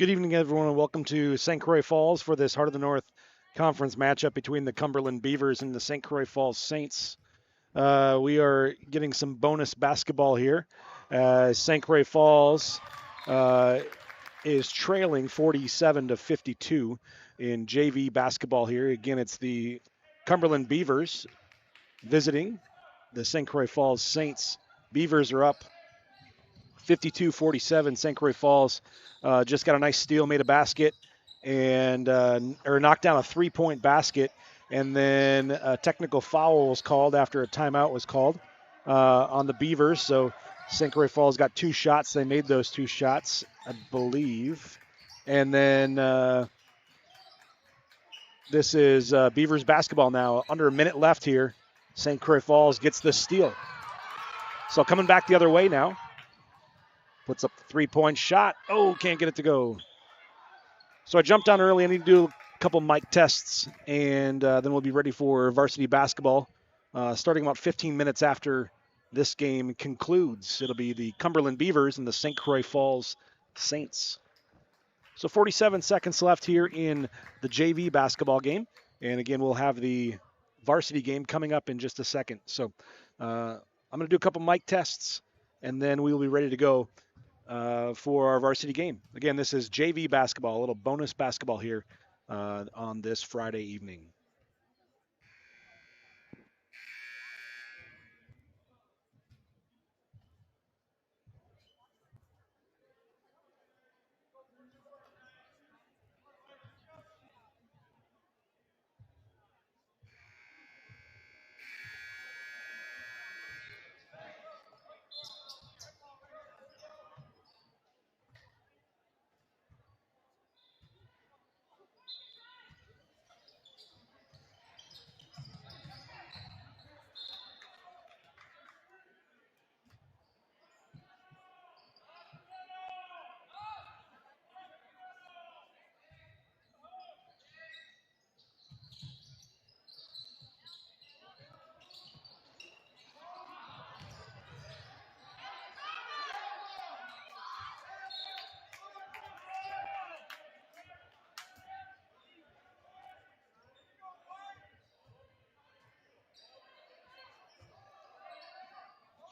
Good evening, everyone, and welcome to St. Croix Falls for this Heart of the North conference matchup between the Cumberland Beavers and the St. Croix Falls Saints. We are getting some bonus basketball here. St. Croix Falls is trailing 47 to 52 in JV basketball here. Again, it's the Cumberland Beavers visiting the St. Croix Falls Saints. Beavers are up 52-47. St. Croix Falls just got a nice steal, made a basket, and or knocked down a three-point basket, and then a technical foul was called after a timeout was called on the Beavers. So St. Croix Falls got two shots. They made those two shots, I believe. And then this is Beavers basketball now. Under a minute left here. St. Croix Falls gets the steal. So coming back the other way now. Puts up the three-point shot. Oh, can't get it to go. So I jumped on early. I need to do a couple mic tests, and then we'll be ready for varsity basketball starting about 15 minutes after this game concludes. It'll be the Cumberland Beavers and the St. Croix Falls Saints. So 47 seconds left here in the JV basketball game. And again, we'll have the varsity game coming up in just a second. So I'm going to do a couple mic tests, and then we will be ready to go for our varsity game. Again, this is JV basketball, a little bonus basketball here on this Friday evening.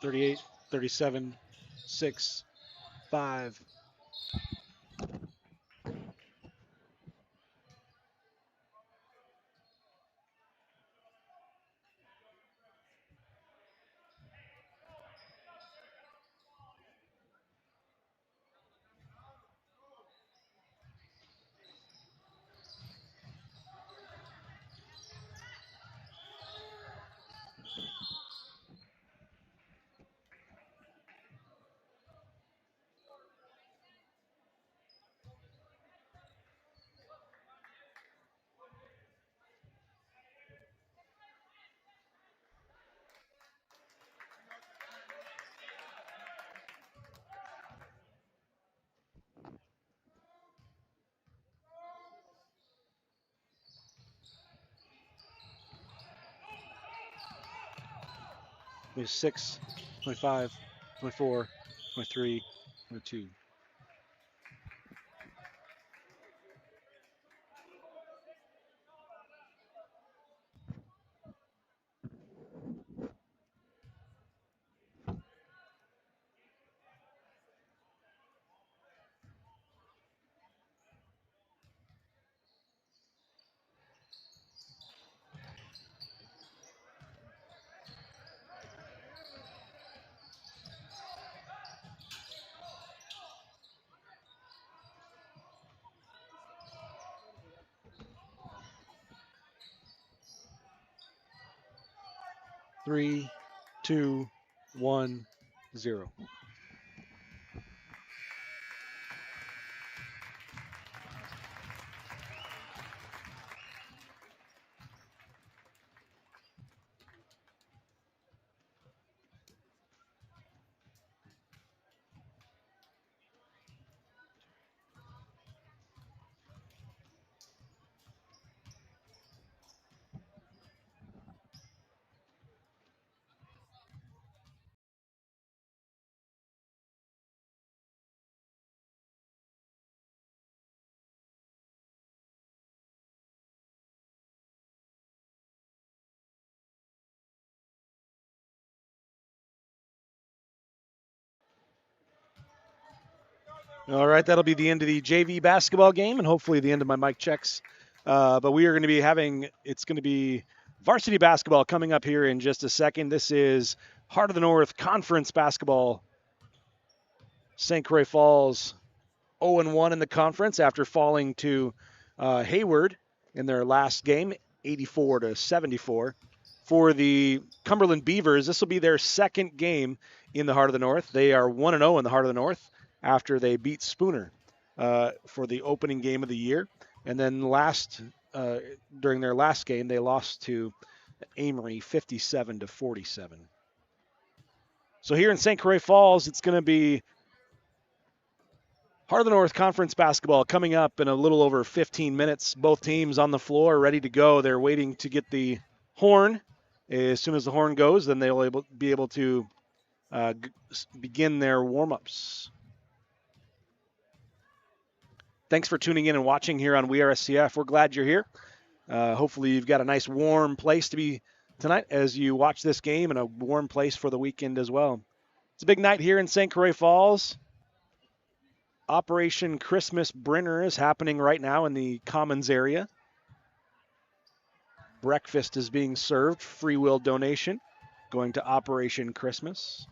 "38, 37, 6, 5." There's 6, 25, 24, 23, 22. Three, 2, 1, 0. All right, that'll be the end of the JV basketball game and hopefully the end of my mic checks. But we are going to be it's going to be varsity basketball coming up here in just a second. This is Heart of the North Conference basketball. St. Croix Falls 0-1 in the conference after falling to Hayward in their last game, 84-74. For the Cumberland Beavers, this will be their second game in the Heart of the North. They are 1-0 in the Heart of the North after they beat Spooner for the opening game of the year. And then during their last game, they lost to Amory 57-47. So here in St. Croix Falls, it's going to be Heart of the North Conference basketball coming up in a little over 15 minutes. Both teams on the floor, ready to go. They're waiting to get the horn. As soon as the horn goes, then they'll be able to begin their warm-ups. Thanks for tuning in and watching here on We Are SCF. We're glad you're here. Hopefully you've got a nice warm place to be tonight as you watch this game and a warm place for the weekend as well. It's a big night here in St. Croix Falls. Operation Christmas Brinner is happening right now in the Commons area. Breakfast is being served, free will donation, going to Operation Christmas.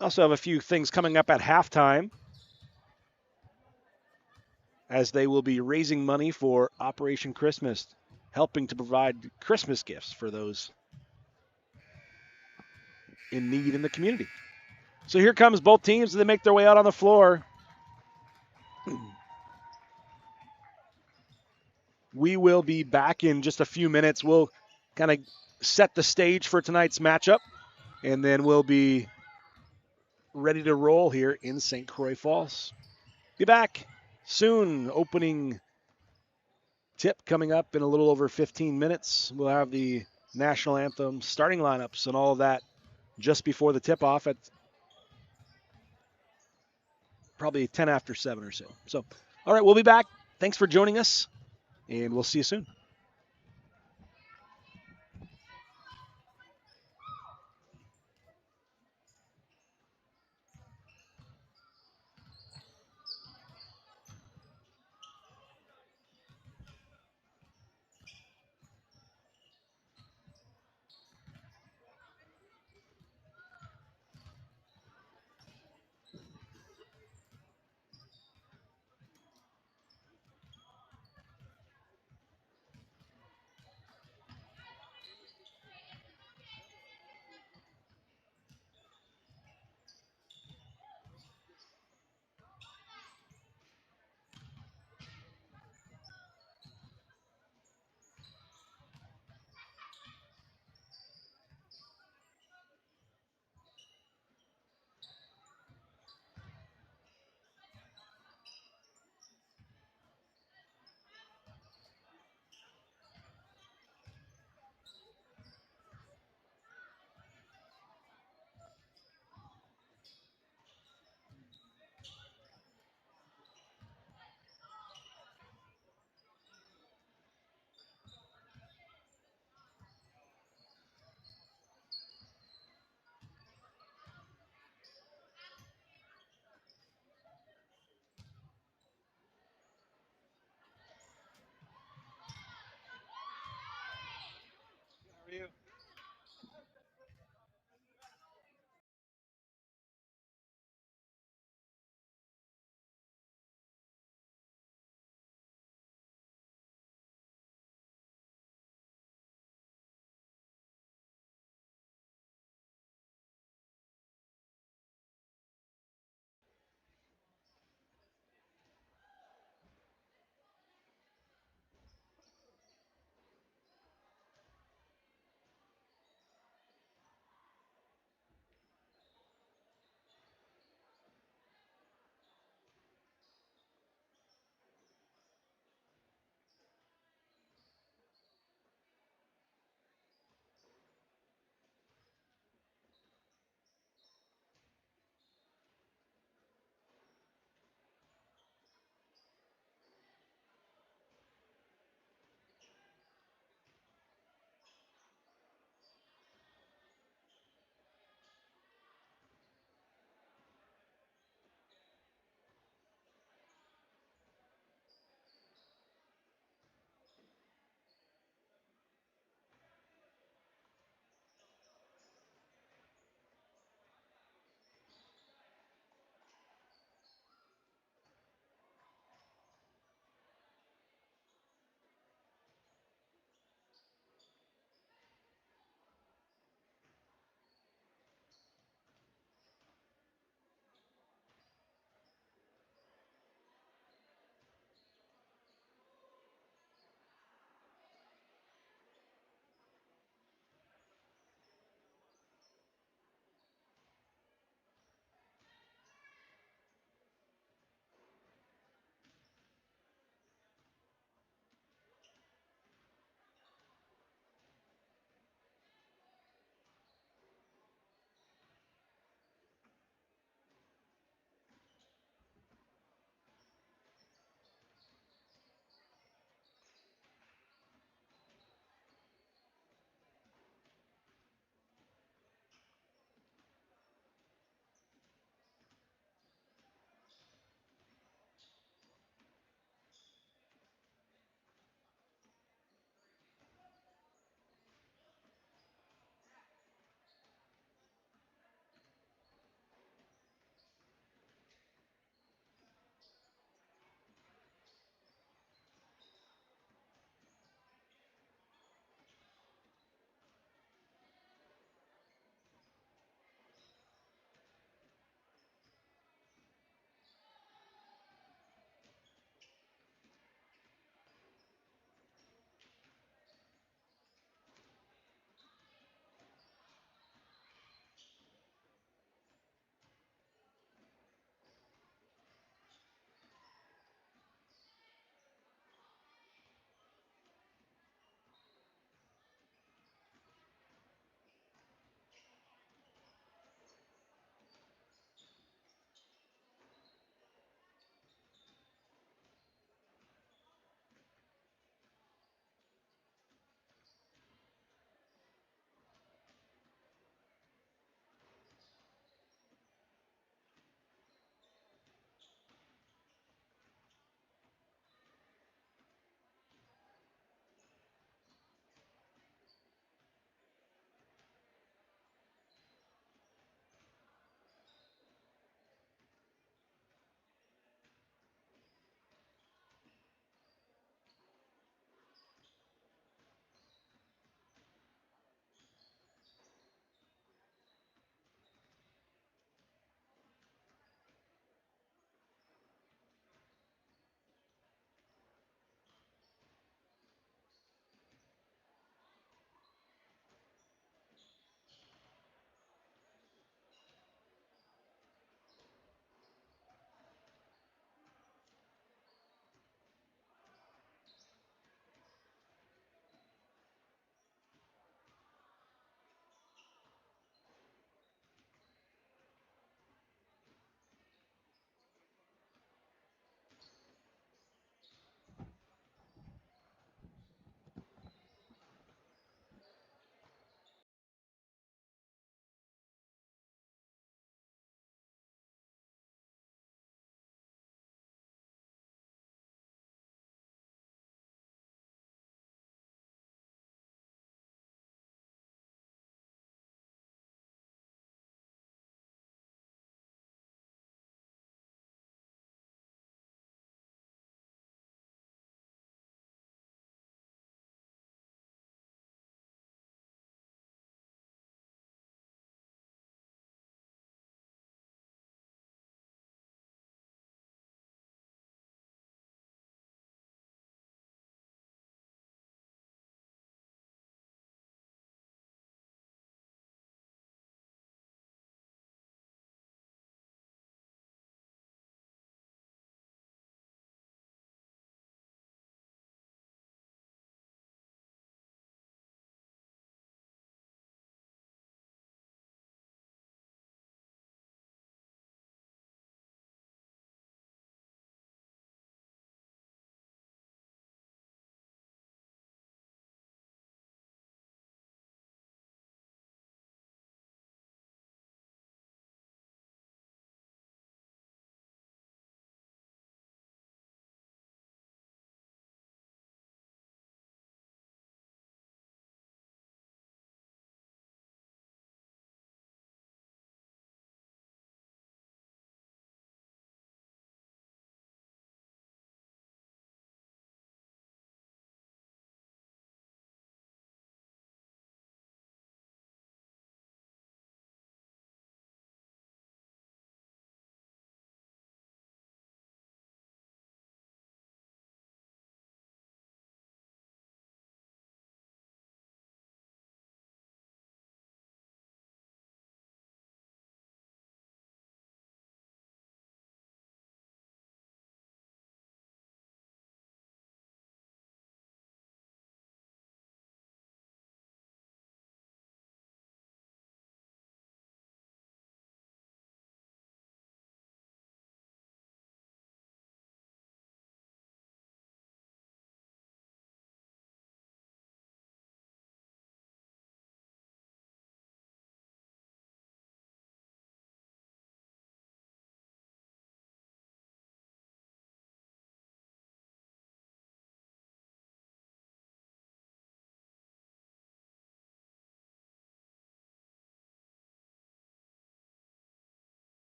Also have a few things coming up at halftime as they will be raising money for Operation Christmas, helping to provide Christmas gifts for those in need in the community. So here comes both teams as they make their way out on the floor. We will be back in just a few minutes. We'll kind of set the stage for tonight's matchup, and then we'll be ready to roll here in St. Croix Falls. Be back soon. Opening tip coming up in a little over 15 minutes. We'll have the national anthem, starting lineups, and all of that just before the tip-off at probably 10 after 7 or so. So, all right, we'll be back. Thanks for joining us, and we'll see you soon.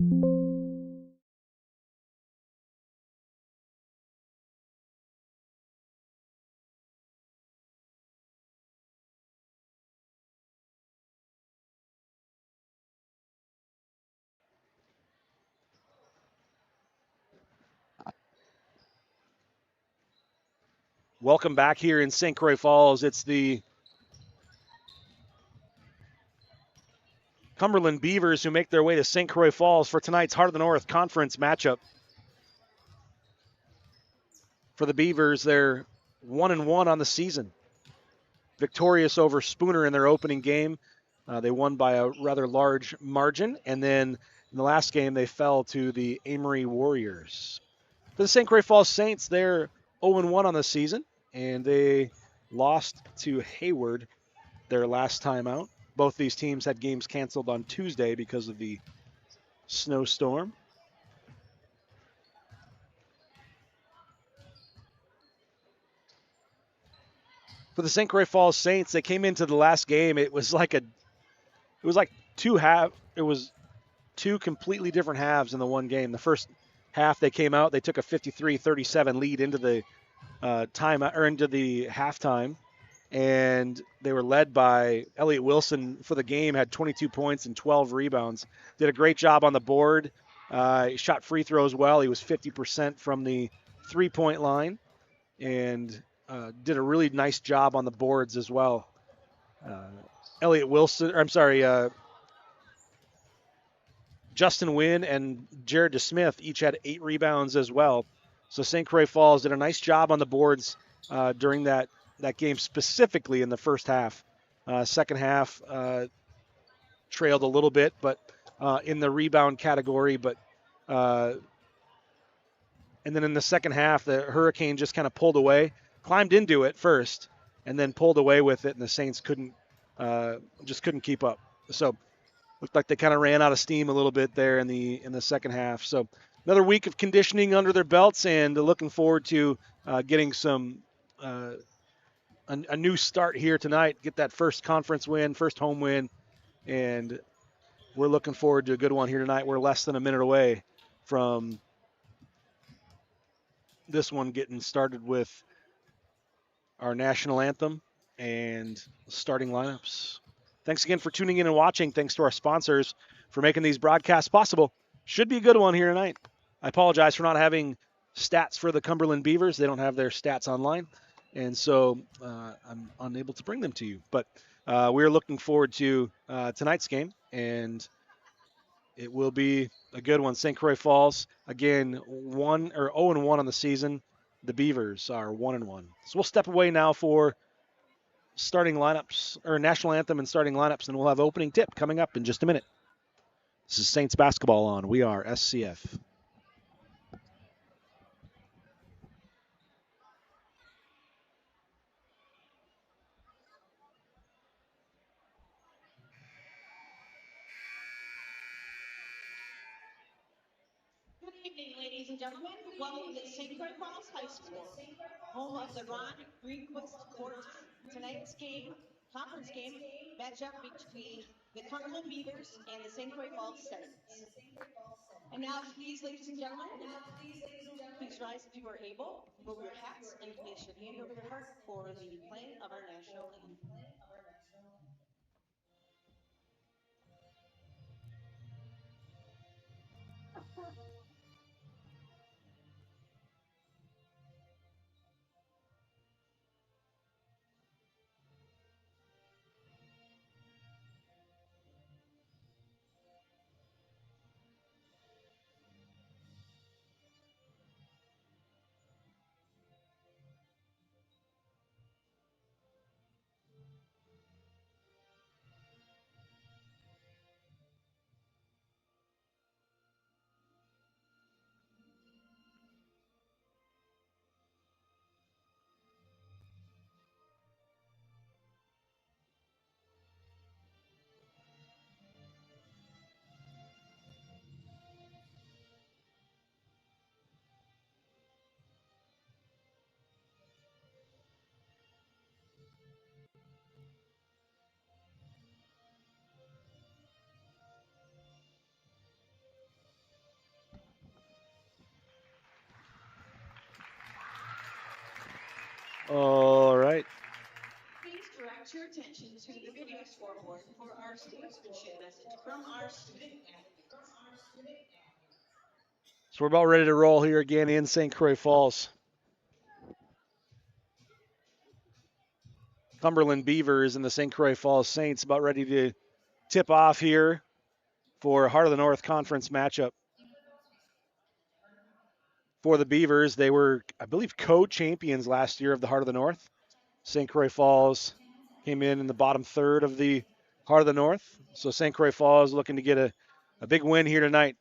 Welcome back here in St. Croix Falls. It's the Cumberland Beavers who make their way to St. Croix Falls for tonight's Heart of the North Conference matchup. For the Beavers, they're 1-1 on the season. Victorious over Spooner in their opening game. They won by a rather large margin, and then in the last game they fell to the Amory Warriors. For the St. Croix Falls Saints, they're 0-1 on the season, and they lost to Hayward their last time out. Both these teams had games canceled on Tuesday because of the snowstorm. For the St. Croix Falls Saints, they came into the last game. It was like two completely different halves in the one game. The first half they came out, they took a 53-37 lead into the into the halftime, and they were led by Elliott Wilson for the game, had 22 points and 12 rebounds. Did a great job on the board. He shot free throws well. He was 50% from the three-point line, and did a really nice job on the boards as well. Justin Wynn and Jared DeSmith each had 8 rebounds as well. So St. Croix Falls did a nice job on the boards during that game, specifically in the first half. Second half trailed a little bit, but in the rebound category. But and then in the second half, the Hurricane just kind of pulled away, climbed into it first, and then pulled away with it, and the Saints couldn't keep up. So looked like they kind of ran out of steam a little bit there in the second half. So another week of conditioning under their belts, and looking forward to getting some a new start here tonight. Get that first conference win, first home win, and we're looking forward to a good one here tonight. We're less than a minute away from this one getting started with our national anthem and starting lineups. Thanks again for tuning in and watching. Thanks to our sponsors for making these broadcasts possible. Should be a good one here tonight. I apologize for not having stats for the Cumberland Beavers. They don't have their stats online, and so I'm unable to bring them to you. But we're looking forward to tonight's game, and it will be a good one. St. Croix Falls, again, 0-1 on the season. The Beavers are 1-1. So we'll step away now for starting lineups, or national anthem and starting lineups, and we'll have opening tip coming up in just a minute. This is Saints basketball on. We are SCF. Good evening, ladies and gentlemen. Welcome to St. Croix Falls High School, home of the Ron Greenquist Quartet. Tonight's game, conference game, matchup between the Cumberland Beavers and the St. Croix Falls Saints. And now, please, ladies and gentlemen, please rise if you are able, remove your hats, and place your hand over your heart for the playing of our national anthem. All right. Please direct your attention to the video scoreboard for our sportsmanship message from our student athletes. So we're about ready to roll here again in St. Croix Falls. Cumberland Beavers and the St. Croix Falls Saints about ready to tip off here for Heart of the North Conference matchup. For the Beavers, they were, I believe, co-champions last year of the Heart of the North. St. Croix Falls came in the bottom third of the Heart of the North. So St. Croix Falls looking to get a big win here tonight.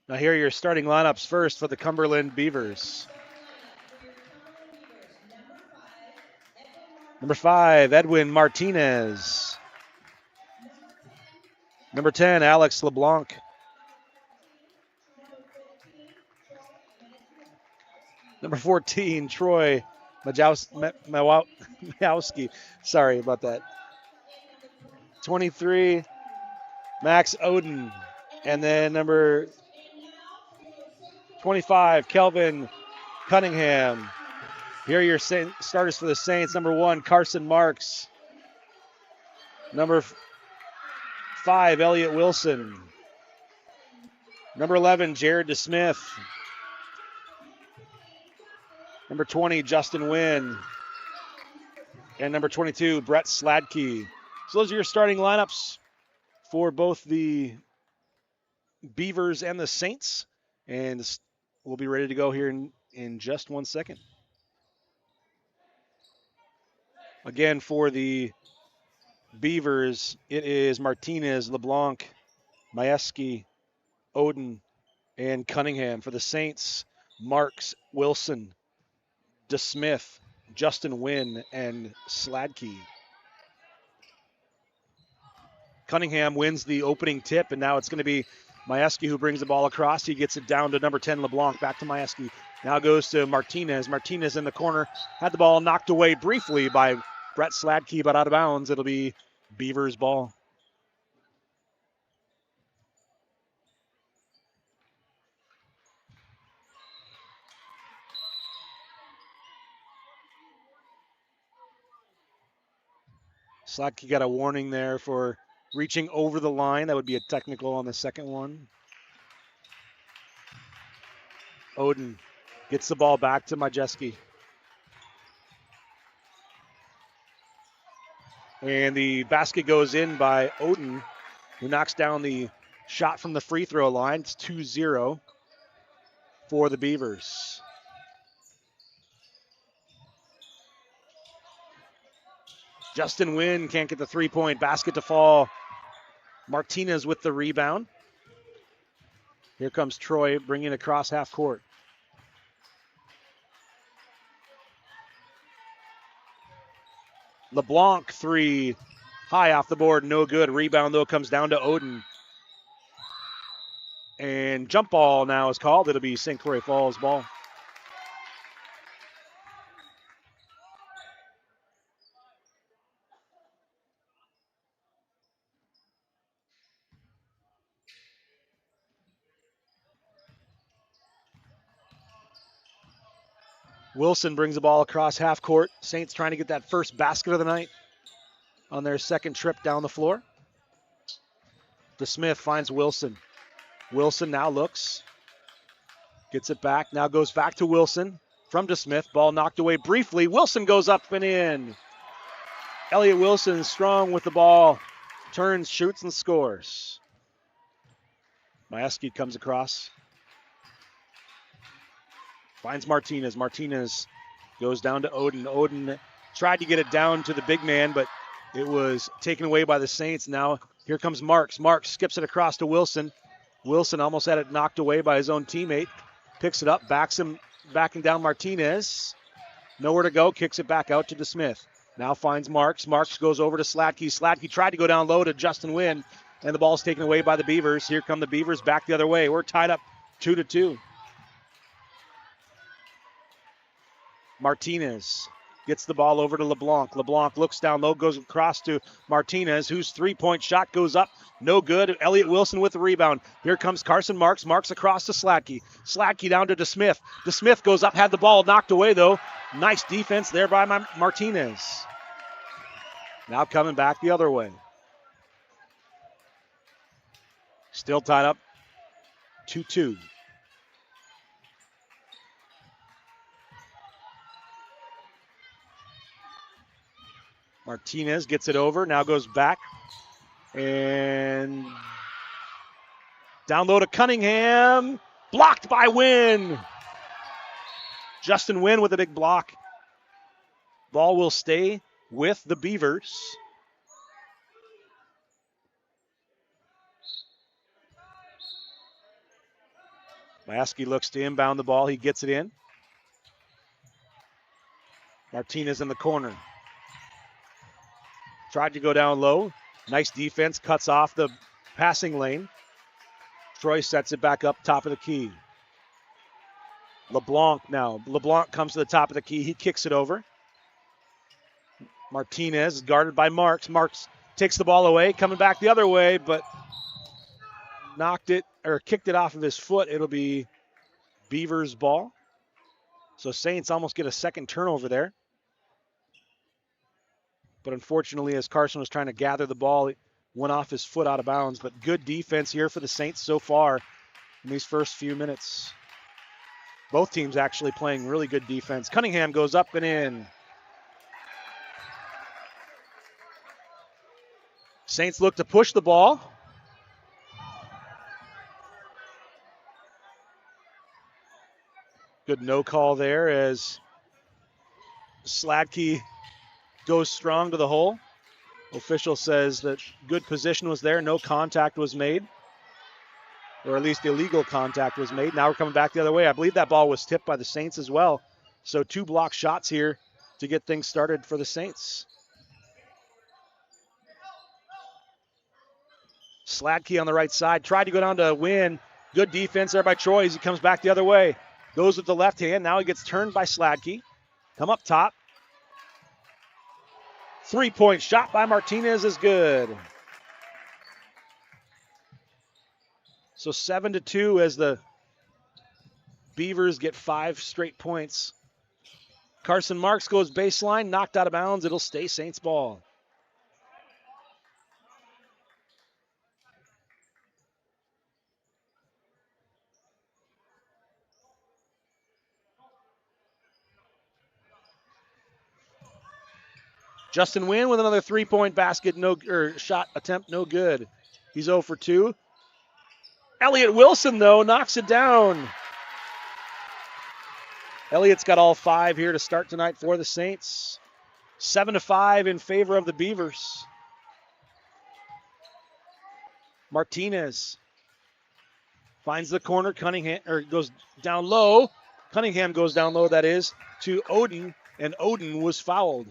Now here are your starting lineups first for the Cumberland Beavers. Number 5, Edwin Martinez. Number 10, Alex LeBlanc. Number 14, Troy Majowski. Sorry about that. 23, Max Oden. And then number 25, Kelvin Cunningham. Here are your starters for the Saints. Number 1, Carson Marks. Number 5, Elliott Wilson. Number 11, Jared DeSmith. Number 20, Justin Wynn. And number 22, Brett Sladkey. So those are your starting lineups for both the Beavers and the Saints. And we'll be ready to go here in just 1 second. Again, for the Beavers, it is Martinez, LeBlanc, Majewski, Oden, and Cunningham. For the Saints, Marks, Wilson, DeSmith, Justin Wynn, and Sladkey. Cunningham wins the opening tip, and now it's going to be Majewski who brings the ball across. He gets it down to number 10, LeBlanc. Back to Majewski. Now goes to Martinez. Martinez in the corner. Had the ball knocked away briefly by Brett Sladkey, but out of bounds. It'll be Beavers ball. Sladkey got a warning there for reaching over the line. That would be a technical on the second one. Oden gets the ball back to Majewski. And the basket goes in by Oden, who knocks down the shot from the free throw line. It's 2-0 for the Beavers. Justin Wynn can't get the three-point basket to fall. Martinez with the rebound. Here comes Troy bringing it across half court. LeBlanc three, high off the board, no good. Rebound, though, comes down to Oden. And jump ball now is called. It'll be St. Croix Falls ball. Wilson brings the ball across half court. Saints trying to get that first basket of the night on their second trip down the floor. DeSmith finds Wilson. Wilson now looks. Gets it back. Now goes back to Wilson from DeSmith. Ball knocked away briefly. Wilson goes up and in. Elliott Wilson strong with the ball. Turns, shoots, and scores. Majewski comes across. Finds Martinez. Martinez goes down to Oden. Oden tried to get it down to the big man, but it was taken away by the Saints. Now here comes Marks. Marks skips it across to Wilson. Wilson almost had it knocked away by his own teammate. Picks it up, backing down Martinez. Nowhere to go, kicks it back out to DeSmith. Now finds Marks. Marks goes over to Sladkey. Sladkey tried to go down low to Justin Wynn, and the ball's taken away by the Beavers. Here come the Beavers back the other way. We're tied up 2-2. Martinez gets the ball over to LeBlanc. LeBlanc looks down low, goes across to Martinez, whose three-point shot goes up. No good. Elliott Wilson with the rebound. Here comes Carson Marks. Marks across to Sladkey. Sladkey down to DeSmith. DeSmith goes up, had the ball knocked away, though. Nice defense there by Martinez. Now coming back the other way. Still tied up 2-2. Martinez gets it over, now goes back. And down low to Cunningham. Blocked by Wynn. Justin Wynn with a big block. Ball will stay with the Beavers. Lasky looks to inbound the ball. He gets it in. Martinez in the corner. Tried to go down low. Nice defense. Cuts off the passing lane. Troy sets it back up top of the key. LeBlanc now. LeBlanc comes to the top of the key. He kicks it over. Martinez guarded by Marks. Marks takes the ball away. Coming back the other way, but kicked it off of his foot. It'll be Beavers' ball. So Saints almost get a second turnover there. But unfortunately, as Carson was trying to gather the ball, it went off his foot out of bounds. But good defense here for the Saints so far in these first few minutes. Both teams actually playing really good defense. Cunningham goes up and in. Saints look to push the ball. Good no call there as Sladkey goes strong to the hole. Official says that good position was there. No contact was made. Or at least illegal contact was made. Now we're coming back the other way. I believe that ball was tipped by the Saints as well. So 2 block shots here to get things started for the Saints. Sladkey on the right side. Tried to go down to Wynn. Good defense there by Troy as he comes back the other way. Goes with the left hand. Now he gets turned by Sladkey. Come up top. 3-point shot by Martinez is good. So 7-2 as the Beavers get 5 straight points. Carson Marks goes baseline, knocked out of bounds. It'll stay Saints ball. Justin Wynn with another 3-point basket, shot attempt, no good. He's 0 for 2. Elliott Wilson, though, knocks it down. Elliott's got all 5 here to start tonight for the Saints. 7-5 in favor of the Beavers. Martinez finds the corner. Cunningham goes down low. Cunningham goes down low, that is, to Oden, and Oden was fouled.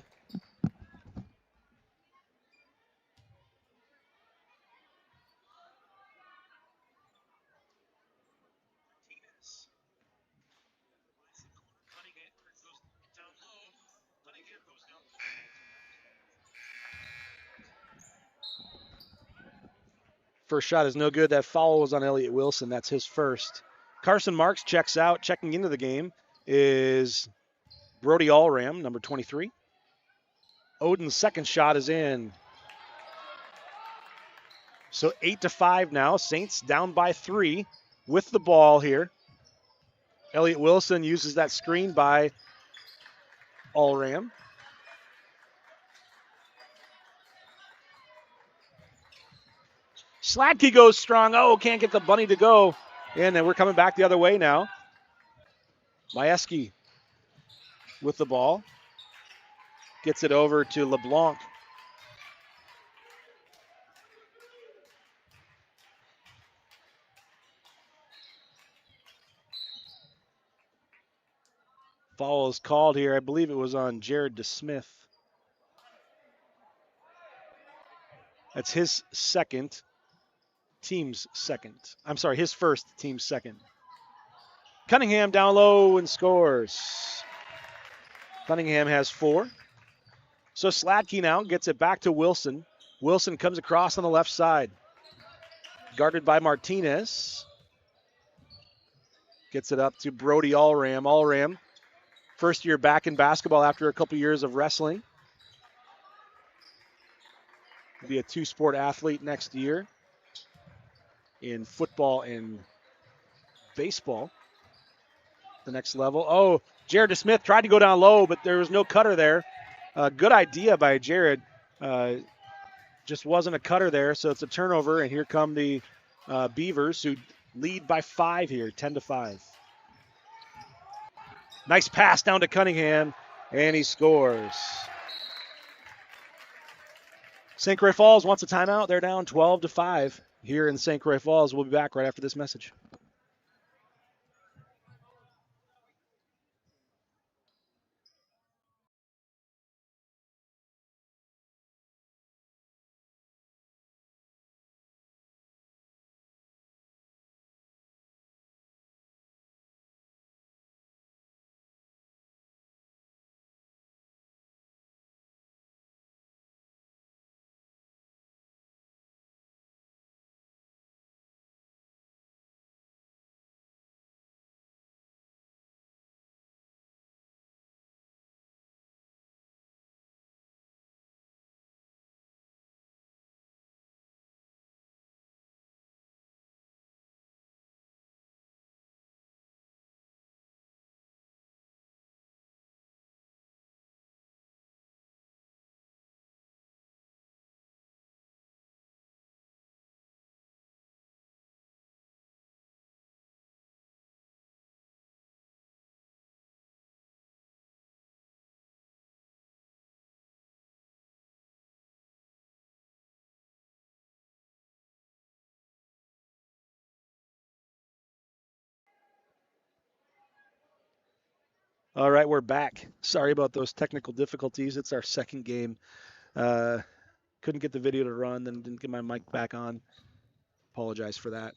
First shot is no good. That foul was on Elliott Wilson. That's his first. Carson Marks checks out. Checking into the game is Brody Allram, number 23. Oden's second shot is in. So 8-5 now. Saints down by 3 with the ball here. Elliott Wilson uses that screen by Allram. Sladkey goes strong. Oh, can't get the bunny to go. And then we're coming back the other way now. Majewski with the ball. Gets it over to LeBlanc. Foul is called here. I believe it was on Jared DeSmith. That's his second. Team's second. I'm sorry, his first, team's second. Cunningham down low and scores. Cunningham has 4. So Sladkey now gets it back to Wilson. Wilson comes across on the left side. Guarded by Martinez. Gets it up to Brody Allram. Allram, first year back in basketball after a couple years of wrestling. Will be a 2-sport athlete next year in football and baseball. The next level. Oh, Jared Smith tried to go down low, but there was no cutter there. Good idea by Jared. Just wasn't a cutter there, so it's a turnover, and here come the Beavers, who lead by 5 here, 10-5. Nice pass down to Cunningham, and he scores. St. Croix Falls wants a timeout. They're down 12-5 here in St. Croix Falls. We'll be back right after this message. All right, we're back. Sorry about those technical difficulties. It's our second game. Couldn't get the video to run, then didn't get my mic back on. Apologize for that.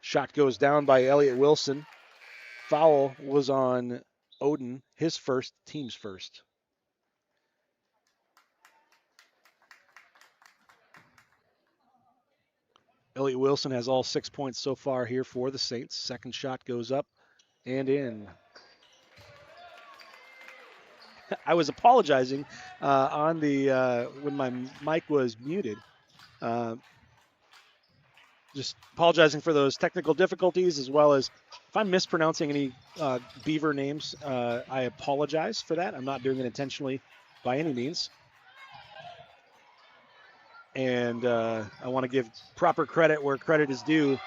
Shot goes down by Elliott Wilson. Foul was on Odin, his first, team's first. Elliott Wilson has all 6 points so far here for the Saints. Second shot goes up and in. I was apologizing on the when my mic was muted. Just apologizing for those technical difficulties, as well as if I'm mispronouncing any Beaver names, I apologize for that. I'm not doing it intentionally by any means. And I want to give proper credit where credit is due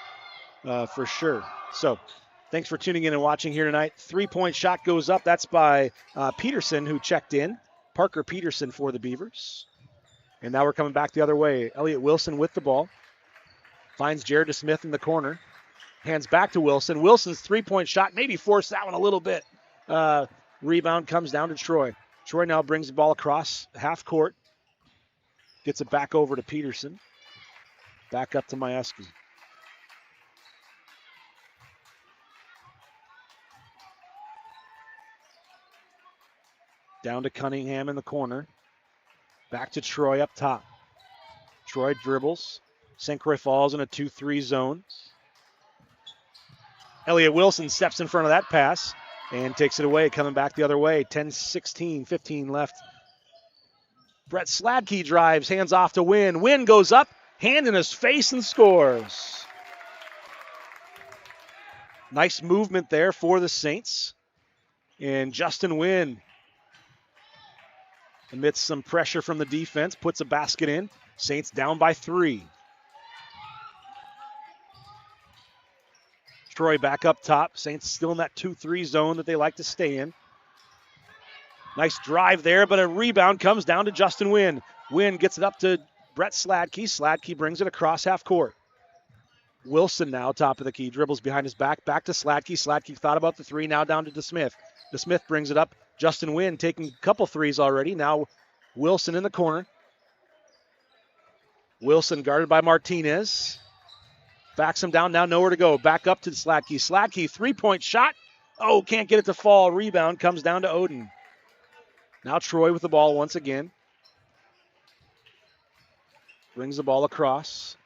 for sure. So thanks for tuning in and watching here tonight. 3-point shot goes up. That's by Peterson, who checked in. Parker Peterson for the Beavers. And now we're coming back the other way. Elliott Wilson with the ball. Finds Jared Smith in the corner. Hands back to Wilson. Wilson's 3-point shot. Maybe forced that one a little bit. Rebound comes down to Troy. Troy now brings the ball across half court. Gets it back over to Peterson. Back up to Majewski. Down to Cunningham in the corner. Back to Troy up top. Troy dribbles. St. Croix Falls in a 2-3 zone. Elliott Wilson steps in front of that pass and takes it away, coming back the other way. 10-16, 15 left. Brett Sladkey drives, hands off to Wynn. Wynn goes up, hand in his face, and scores. Nice movement there for the Saints. And Justin Wynn, amidst some pressure from the defense, puts a basket in. Saints down by 3. Troy back up top. Saints still in that 2-3 zone that they like to stay in. Nice drive there, but a rebound comes down to Justin Wynn. Wynn gets it up to Brett Sladkey. Sladkey brings it across half court. Wilson now top of the key, dribbles behind his back to Sladkey. Sladkey thought about the 3, now down to DeSmith. DeSmith brings it up. Justin Wynn taking a couple 3s already. Now Wilson in the corner. Wilson guarded by Martinez. Backs him down, now nowhere to go. Back up to Sladkey. Sladkey, three-point shot. Oh, can't get it to fall. Rebound comes down to Odin. Now Troy with the ball once again. Brings the ball across.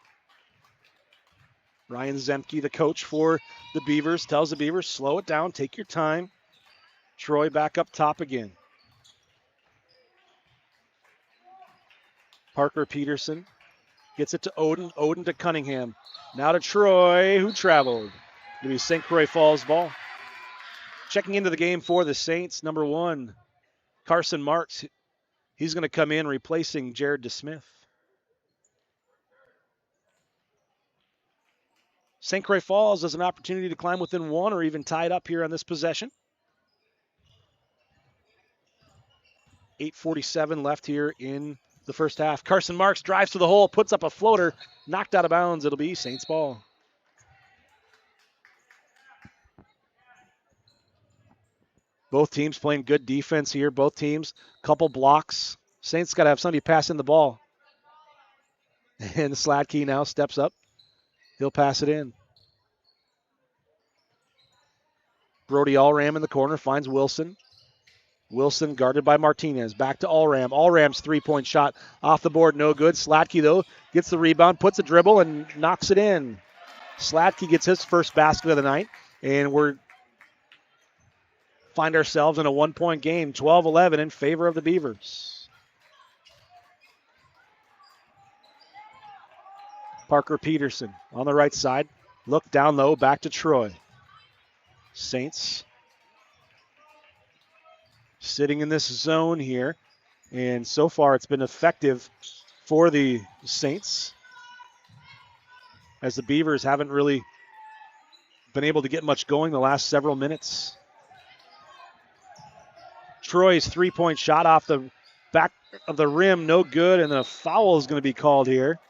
Ryan Zemke, the coach for the Beavers, tells the Beavers, slow it down, take your time. Troy back up top again. Parker Peterson gets it to Odin. Odin to Cunningham. Now to Troy, who traveled. It'll be St. Croix Falls ball. Checking into the game for the Saints, number 1, Carson Marks. He's going to come in replacing Jared DeSmith. St. Croix Falls has an opportunity to climb within 1 or even tie it up here on this possession. 8:47 left here in the first half. Carson Marks drives to the hole, puts up a floater, knocked out of bounds. It'll be Saints ball. Both teams playing good defense here. Both teams, couple blocks. Saints got to have somebody passing the ball. And Sladkey now steps up. He'll pass it in. Brody Allram in the corner finds Wilson. Wilson guarded by Martinez. Back to Allram. Allram's three-point shot off the board, no good. Sladkey, though, gets the rebound, puts a dribble, and knocks it in. Sladkey gets his first basket of the night, and we're find ourselves in a one-point game, 12-11 in favor of the Beavers. Parker Peterson on the right side. Look down low, back to Troy. Saints sitting in this zone here, and so far it's been effective for the Saints, as the Beavers haven't really been able to get much going the last several minutes. Troy's three-point shot off the back of the rim, no good, and a foul is going to be called here.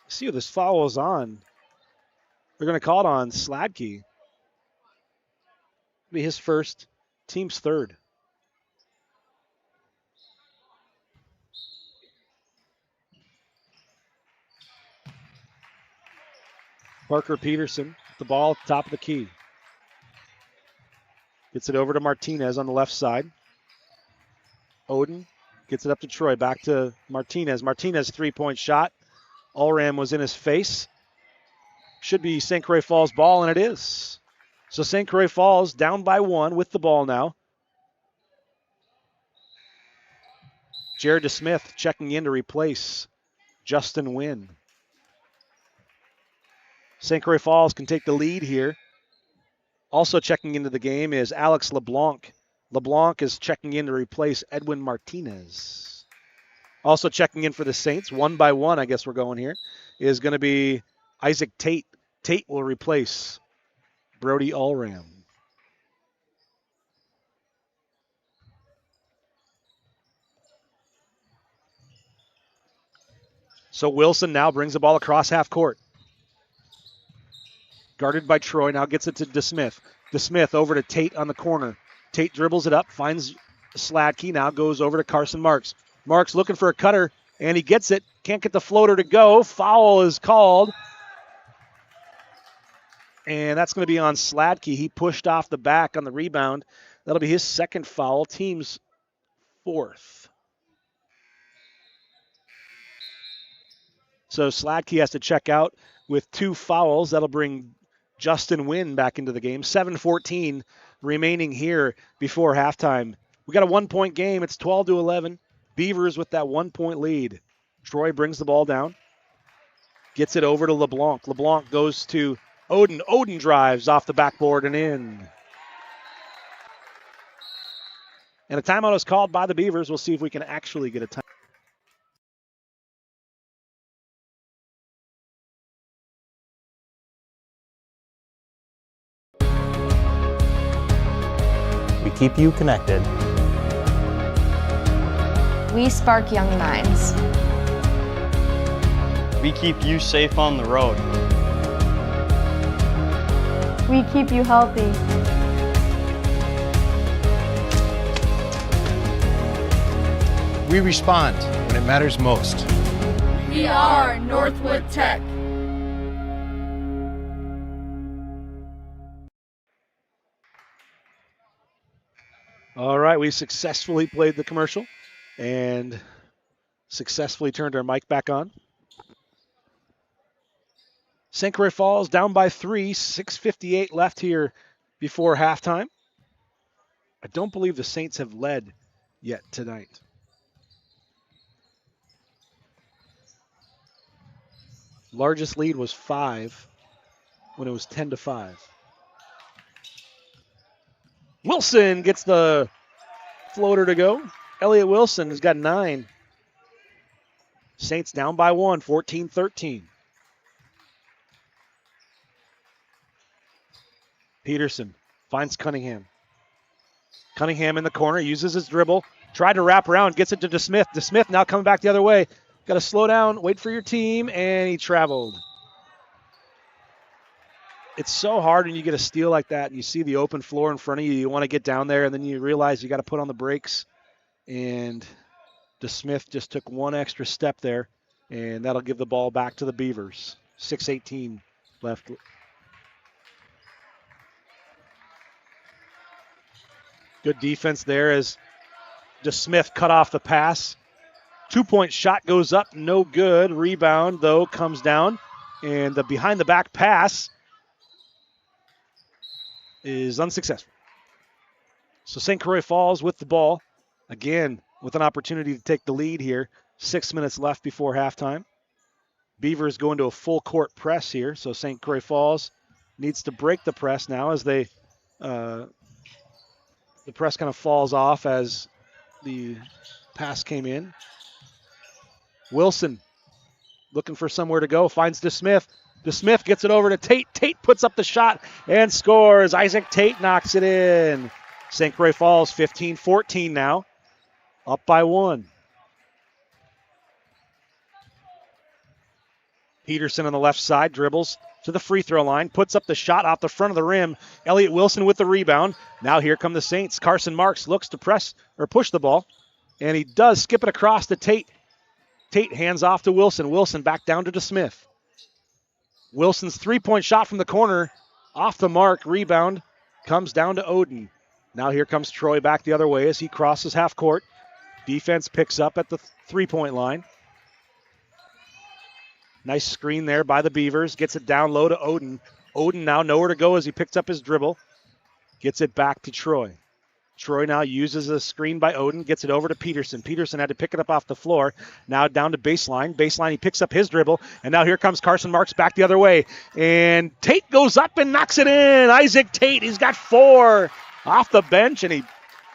See who this foul is on. They're going to call it on Sladkey. It'll be his first, team's third. Parker Peterson, the ball at the top of the key. Gets it over to Martinez on the left side. Odin gets it up to Troy, back to Martinez. Martinez, three-point shot. Allram was in his face. Should be St. Croix Falls ball, and it is. So St. Croix Falls down by 1 with the ball now. Jared DeSmith checking in to replace Justin Wynn. St. Croix Falls can take the lead here. Also checking into the game is Alex LeBlanc. LeBlanc is checking in to replace Edwin Martinez. Also checking in for the Saints, 1 by 1, I guess we're going here, is going to be Isaac Tate. Tate will replace Brody Allram. So Wilson now brings the ball across half court. Guarded by Troy, now gets it to DeSmith. DeSmith over to Tate on the corner. Tate dribbles it up, finds Sladkey, now goes over to Carson Marks. Marks looking for a cutter, and he gets it. Can't get the floater to go. Foul is called. And that's going to be on Sladkey. He pushed off the back on the rebound. That'll be his second foul, team's fourth. So Sladkey has to check out with 2 fouls. That'll bring Justin Wynn back into the game. 7:14 remaining here before halftime. We got a 1-point game. It's 12-11. Beavers with that 1-point lead. Troy brings the ball down. Gets it over to LeBlanc. LeBlanc goes to Odin. Odin drives off the backboard and in. And a timeout is called by the Beavers. We'll see if we can actually get a time. We keep you connected. We spark young minds. We keep you safe on the road. We keep you healthy. We respond when it matters most. We are Northwood Tech. All right, we successfully played the commercial and successfully turned our mic back on. St. Croix Falls down by 3, 6:58 left here before halftime. I don't believe the Saints have led yet tonight. Largest lead was 5 when it was 10-5. Wilson gets the floater to go. Elliott Wilson has got 9. Saints down by 1, 14-13. Peterson finds Cunningham. Cunningham in the corner, uses his dribble, tried to wrap around, gets it to DeSmith. DeSmith now coming back the other way. Got to slow down, wait for your team, and he traveled. It's so hard when you get a steal like that and you see the open floor in front of you. You want to get down there, and then you realize you got to put on the brakes. And DeSmith just took one extra step there, and that'll give the ball back to the Beavers. 6:18 left. Good defense there as DeSmith cut off the pass. 2-point shot goes up, no good. Rebound, though, comes down. And the behind-the-back pass is unsuccessful. So St. Croix Falls with the ball. Again, with an opportunity to take the lead here. 6 minutes left before halftime. Beavers go into a full-court press here. So St. Croix Falls needs to break the press now as they... the press kind of falls off as the pass came in. Wilson looking for somewhere to go, finds DeSmith. DeSmith gets it over to Tate. Tate puts up the shot and scores. Isaac Tate knocks it in. St. Croix Falls 15-14 now, up by 1. Peterson on the left side dribbles to the free throw line, puts up the shot off the front of the rim. Elliott Wilson with the rebound. Now here come the Saints. Carson Marks looks to press or push the ball, and he does skip it across to Tate. Tate hands off to Wilson. Wilson back down to DeSmith. Wilson's three-point shot from the corner, off the mark. Rebound comes down to Oden. Now here comes Troy back the other way as he crosses half court. Defense picks up at the three-point line. Nice screen there by the Beavers. Gets it down low to Oden. Oden now nowhere to go as he picks up his dribble. Gets it back to Troy. Troy now uses a screen by Oden. Gets it over to Peterson. Peterson had to pick it up off the floor. Now down to baseline. Baseline, he picks up his dribble. And now here comes Carson Marks back the other way. And Tate goes up and knocks it in. Isaac Tate, he's got 4 off the bench. And he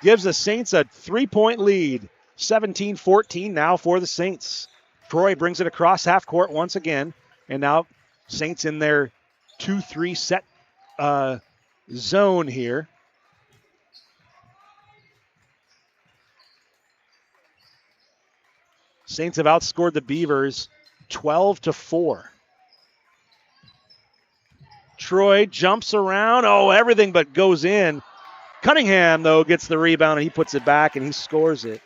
gives the Saints a 3-point lead. 17-14 now for the Saints. Troy brings it across half court once again. And now Saints in their 2-3 set zone here. Saints have outscored the Beavers 12-4. Troy jumps around. Oh, everything but goes in. Cunningham, though, gets the rebound, and he puts it back, and he scores it.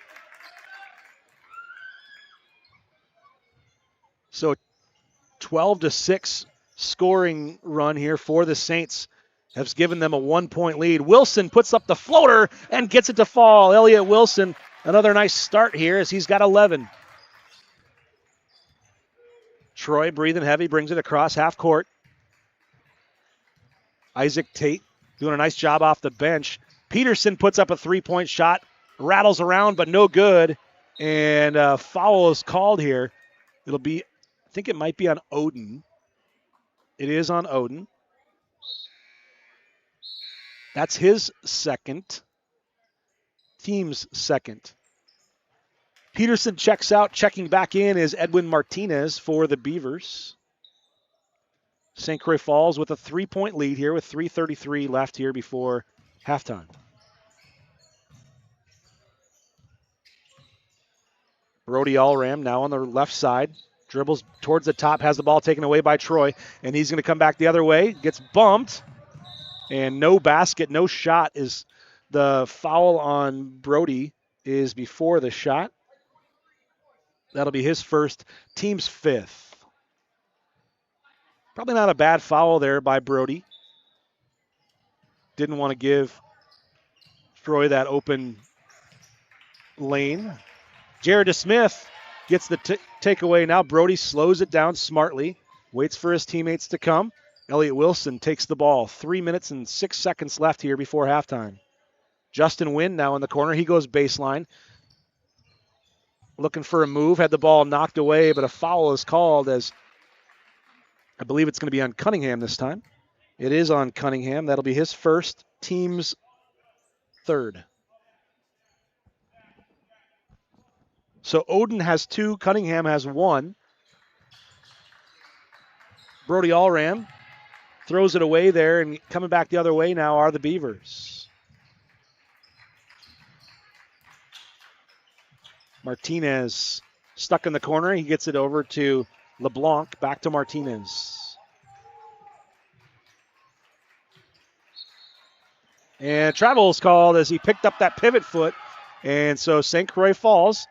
So 12-6 scoring run here for the Saints has given them a 1-point lead. Wilson puts up the floater and gets it to fall. Elliott Wilson, another nice start here as he's got 11. Troy breathing heavy, brings it across half court. Isaac Tate doing a nice job off the bench. Peterson puts up a 3-point shot, rattles around, but no good. And a foul is called here. It'll be, I think it might be on Oden. It is on Oden. That's his second. Team's second. Peterson checks out. Checking back in is Edwin Martinez for the Beavers. St. Croix Falls with a 3-point lead here with 3:33 left here before halftime. Brody Allram now on the left side. Dribbles towards the top, has the ball taken away by Troy, and he's going to come back the other way. Gets bumped, and no basket, no shot. Is the foul on Brody is before the shot. That'll be his first, team's 5th. Probably not a bad foul there by Brody. Didn't want to give destroy that open lane. Jared Smith gets the takeaway now. Brody slows it down smartly, waits for his teammates to come. Elliott Wilson takes the ball. 3 minutes and 6 seconds left here before halftime. Justin Wynn now in the corner. He goes baseline. Looking for a move. Had the ball knocked away, but a foul is called as I believe it's going to be on Cunningham this time. It is on Cunningham. That'll be his first, team's third. So Oden has 2, Cunningham has 1. Brody Allram throws it away there, and coming back the other way now are the Beavers. Martinez stuck in the corner. He gets it over to LeBlanc, back to Martinez. And travel is called as he picked up that pivot foot. And so St. Croix Falls,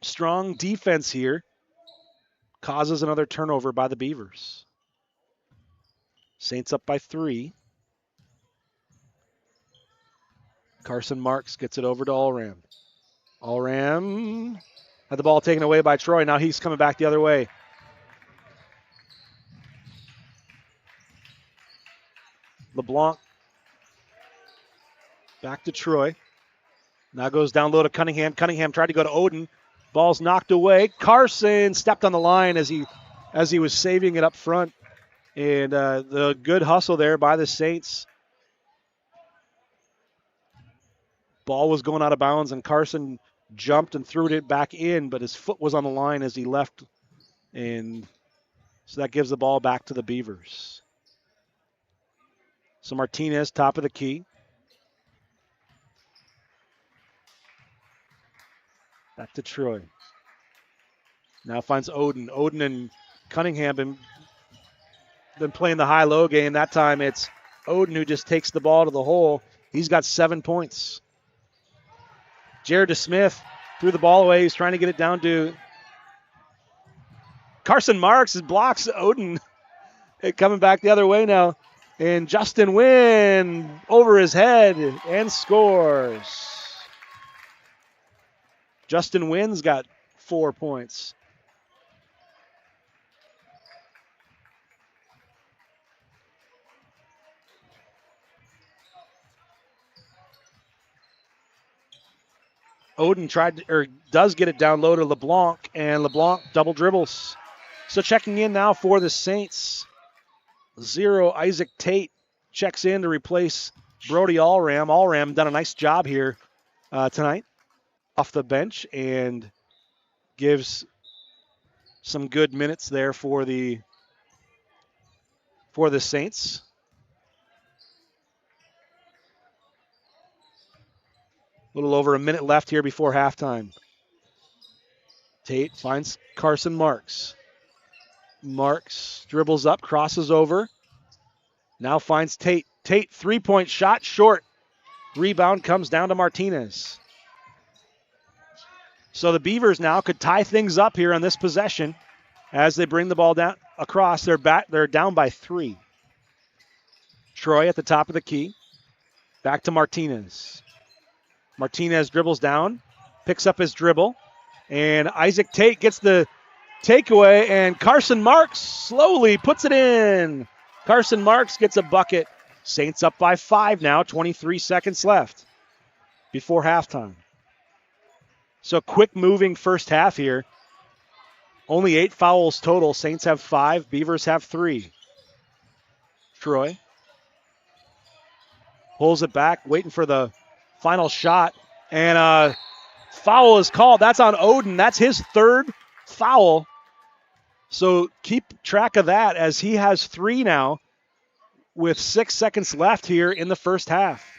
strong defense here, causes another turnover by the Beavers. Saints up by 3. Carson Marks gets it over to Allram. Allram had the ball taken away by Troy. Now he's coming back the other way. LeBlanc back to Troy. Now goes down low to Cunningham. Cunningham tried to go to Oden. Ball's knocked away. Carson stepped on the line as he was saving it up front. And the good hustle there by the Saints. Ball was going out of bounds, and Carson jumped and threw it back in, but his foot was on the line as he left. And so that gives the ball back to the Beavers. So Martinez, top of the key. Back to Troy. Now finds Oden. Oden and Cunningham been playing the high-low game. That time it's Oden who just takes the ball to the hole. He's got 7 points. Jared Smith threw the ball away. He's trying to get it down to Carson Marks. Blocks Oden. Coming back the other way now. And Justin Wynn over his head and scores. Justin Wynn's got 4 points. Oden does get it down low to LeBlanc, and LeBlanc double dribbles. So checking in now for the Saints. 0, Isaac Tate checks in to replace Brody Allram. Allram done a nice job here tonight off the bench and gives some good minutes there for the Saints. A little over a minute left here before halftime. Tate finds Carson Marks. Marks dribbles up, crosses over. Now finds Tate. Tate, 3-point shot, short. Rebound comes down to Martinez. So the Beavers now could tie things up here on this possession as they bring the ball down across. They're down by 3. Troy at the top of the key. Back to Martinez. Martinez dribbles down, picks up his dribble, and Isaac Tate gets the takeaway, and Carson Marks slowly puts it in. Carson Marks gets a bucket. Saints up by 5 now, 23 seconds left before halftime. So quick moving first half here. Only 8 fouls total. Saints have 5, Beavers have 3. Troy pulls it back, waiting for the final shot, and foul is called. That's on Oden. That's his 3rd foul. So keep track of that as he has 3 now with 6 seconds left here in the first half.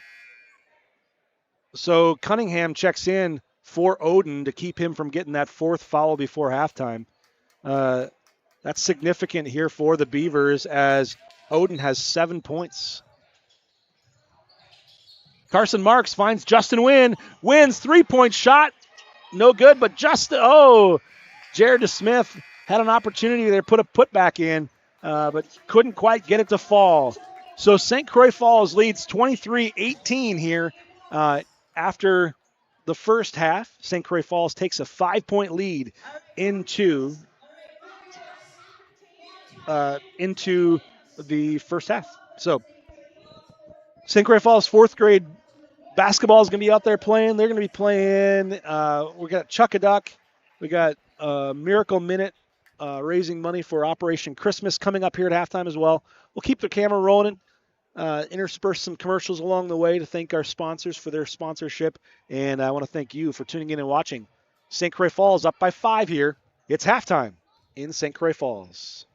So Cunningham checks in for Oden to keep him from getting that 4th foul before halftime. That's significant here for the Beavers as Oden has 7 points. Carson Marks finds Justin Wynn. Wynn's 3-point shot. No good, but Jared Smith had an opportunity there, put a putback in, but couldn't quite get it to fall. So St. Croix Falls leads 23-18 here after the first half. St. Croix Falls takes a 5-point lead into the first half. So St. Croix Falls fourth grade basketball is going to be out there playing. They're going to be playing. We got Chuck-a-Duck. We got Miracle Minute raising money for Operation Christmas coming up here at halftime as well. We'll keep the camera rolling. Intersperse some commercials along the way to thank our sponsors for their sponsorship. And I want to thank you for tuning in and watching. St. Croix Falls up by 5 here. It's halftime in St. Croix Falls.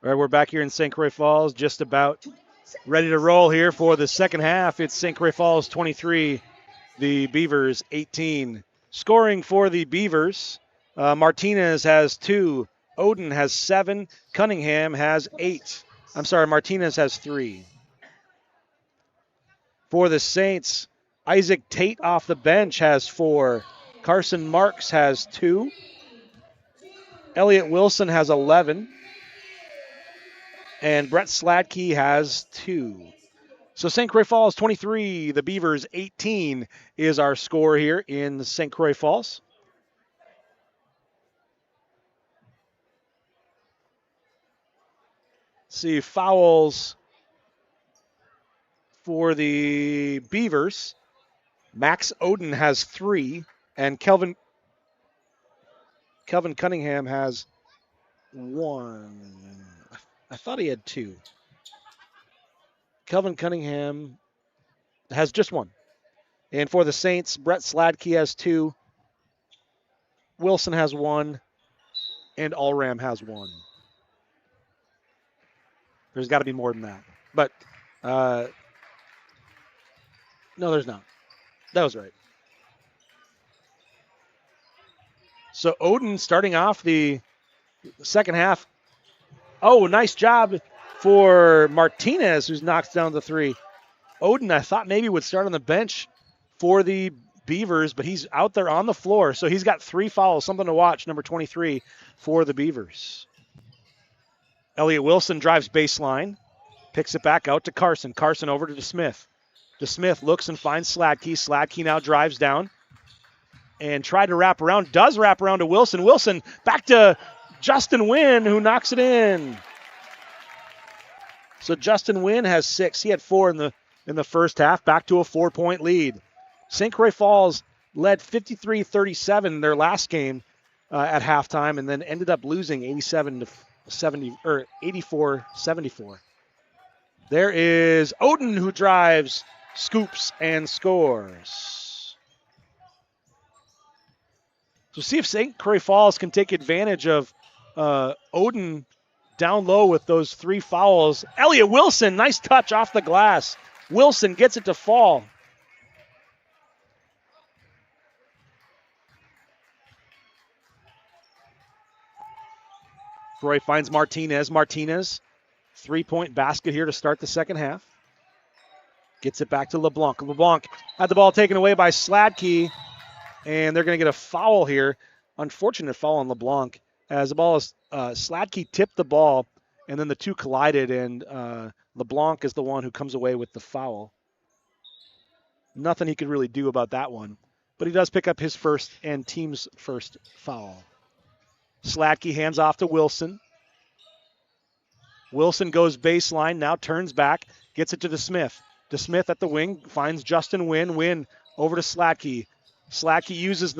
All right, we're back here in St. Croix Falls, just about ready to roll here for the second half. It's St. Croix Falls 23, the Beavers 18. Scoring for the Beavers, Martinez has 2, Oden has 7, Cunningham has 8. I'm sorry, Martinez has 3. For the Saints, Isaac Tate off the bench has 4. Carson Marks has 2. Elliot Wilson has 11. And Brett Sladkey has 2. So St. Croix Falls 23, the Beavers 18 is our score here in St. Croix Falls. See fouls for the Beavers. Max Oden has 3, and Kelvin Cunningham has 1. I thought he had 2. Kelvin Cunningham has just 1. And for the Saints, Brett Sladkey has 2. Wilson has 1. And Allram has 1. There's got to be more than that. But, no, there's not. That was right. So Oden starting off the second half. Oh, nice job for Martinez, who knocks down the 3. Oden, I thought maybe would start on the bench for the Beavers, but he's out there on the floor. So he's got 3 fouls, something to watch, number 23 for the Beavers. Elliot Wilson drives baseline, picks it back out to Carson. Carson over to DeSmith. DeSmith looks and finds Sladkey. Sladkey now drives down and tried to wrap around. Does wrap around to Wilson. Wilson back to Justin Wynn, who knocks it in. So Justin Wynn has 6. He had 4 in the first half, back to a 4-point lead. St. Croix Falls led 53-37 their last game at halftime, and then ended up losing 84-74. There is Oden, who drives, scoops, and scores. So see if St. Croix Falls can take advantage of Oden down low with those 3 fouls. Elliot Wilson, nice touch off the glass. Wilson gets it to fall. Croix finds Martinez. Martinez, 3-point basket here to start the second half. Gets it back to LeBlanc. LeBlanc had the ball taken away by Sladkey. And they're going to get a foul here. Unfortunate foul on LeBlanc. As the ball is, Sladkey tipped the ball, and then the two collided, and LeBlanc is the one who comes away with the foul. Nothing he could really do about that one. But he does pick up his first and team's first foul. Sladkey hands off to Wilson. Wilson goes baseline, now turns back, gets it to DeSmith. DeSmith at the wing, finds Justin Wynn. Wynn over to Sladkey. Sladkey uses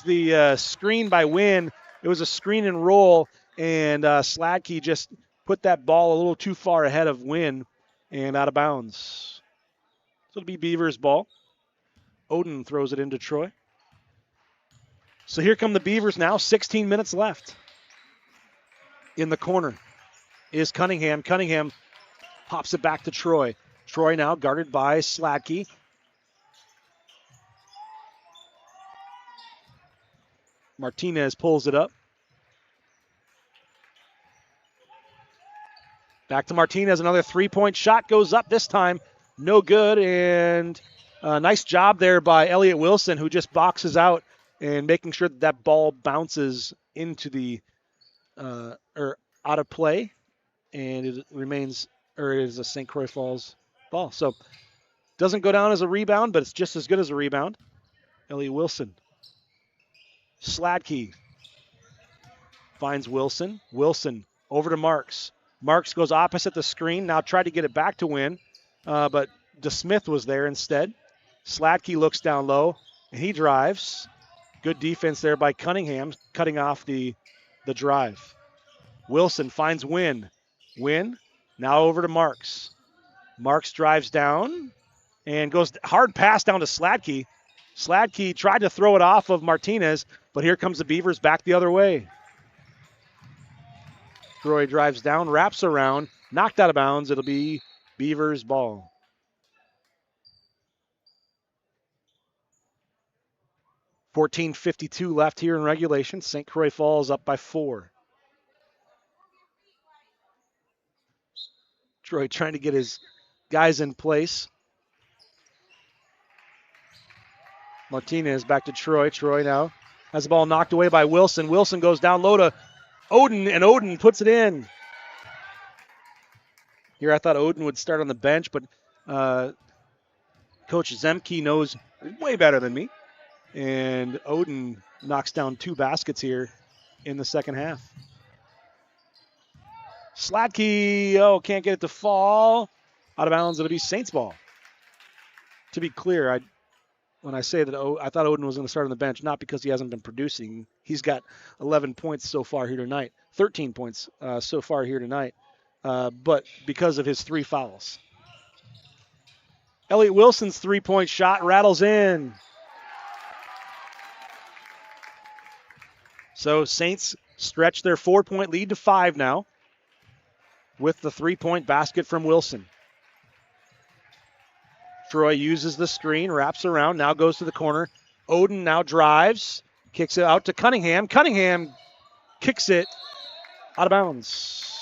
the screen by Wynn. It was a screen and roll, and Sladkey just put that ball a little too far ahead of Wynn and out of bounds. So it'll be Beavers' ball. Oden throws it into Troy. So here come the Beavers now, 16 minutes left. In the corner is Cunningham. Cunningham pops it back to Troy. Troy now guarded by Sladkey. Martinez pulls it up. Back to Martinez. Another three-point shot goes up this time. No good. And a nice job there by Elliott Wilson, who just boxes out and making sure that ball bounces into the or out of play. And it remains, or it is a St. Croix Falls ball. So doesn't go down as a rebound, but it's just as good as a rebound. Elliott Wilson. Sladkey finds Wilson. Wilson over to Marks. Marks goes opposite the screen. Now tried to get it back to Wynn, but DeSmith was there instead. Sladkey looks down low, and he drives. Good defense there by Cunningham, cutting off the drive. Wilson finds Wynn. Wynn now over to Marks. Marks drives down and goes hard pass down to Sladkey. Sladkey tried to throw it off of Martinez, but here comes the Beavers back the other way. Troy drives down, wraps around, knocked out of bounds. It'll be Beavers' ball. .52 left here in regulation. St. Croix Falls up by 4. Troy trying to get his guys in place. Martinez back to Troy. Troy now has the ball knocked away by Wilson. Wilson goes down low to Oden, and Oden puts it in. Here I thought Oden would start on the bench, but Coach Zemke knows way better than me. And Oden knocks down 2 baskets here in the second half. Sladkey, can't get it to fall. Out of bounds, it'll be Saints ball. To be clear, when I say that I thought Oden was going to start on the bench, not because he hasn't been producing. He's got 11 points so far here tonight, 13 points so far here tonight, but because of his 3 fouls. Elliott Wilson's 3-point shot rattles in. So Saints stretch their 4-point lead to 5 now with the 3-point basket from Wilson. Troy uses the screen, wraps around, now goes to the corner. Oden now drives, kicks it out to Cunningham. Cunningham kicks it out of bounds.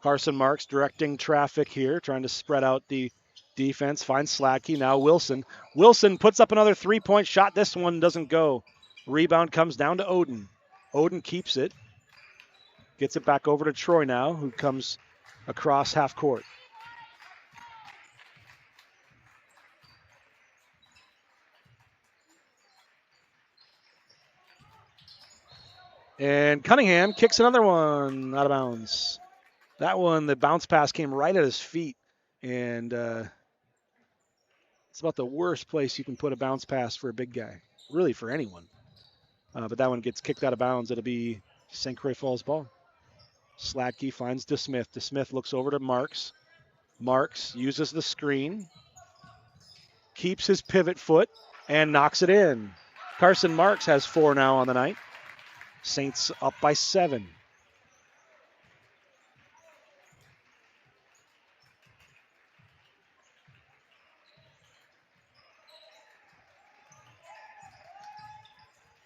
Carson Marks directing traffic here, trying to spread out the defense. Finds Sladkey, now Wilson. Wilson puts up another 3-point shot. This one doesn't go. Rebound comes down to Oden. Oden keeps it. Gets it back over to Troy now, who comes across half court. And Cunningham kicks another one out of bounds. That one, the bounce pass came right at his feet. And it's about the worst place you can put a bounce pass for a big guy. Really for anyone. But that one gets kicked out of bounds. It'll be St. Croix Falls ball. Sladkey finds DeSmith. DeSmith looks over to Marks. Marks uses the screen. Keeps his pivot foot and knocks it in. Carson Marks has 4 now on the night. Saints up by 7.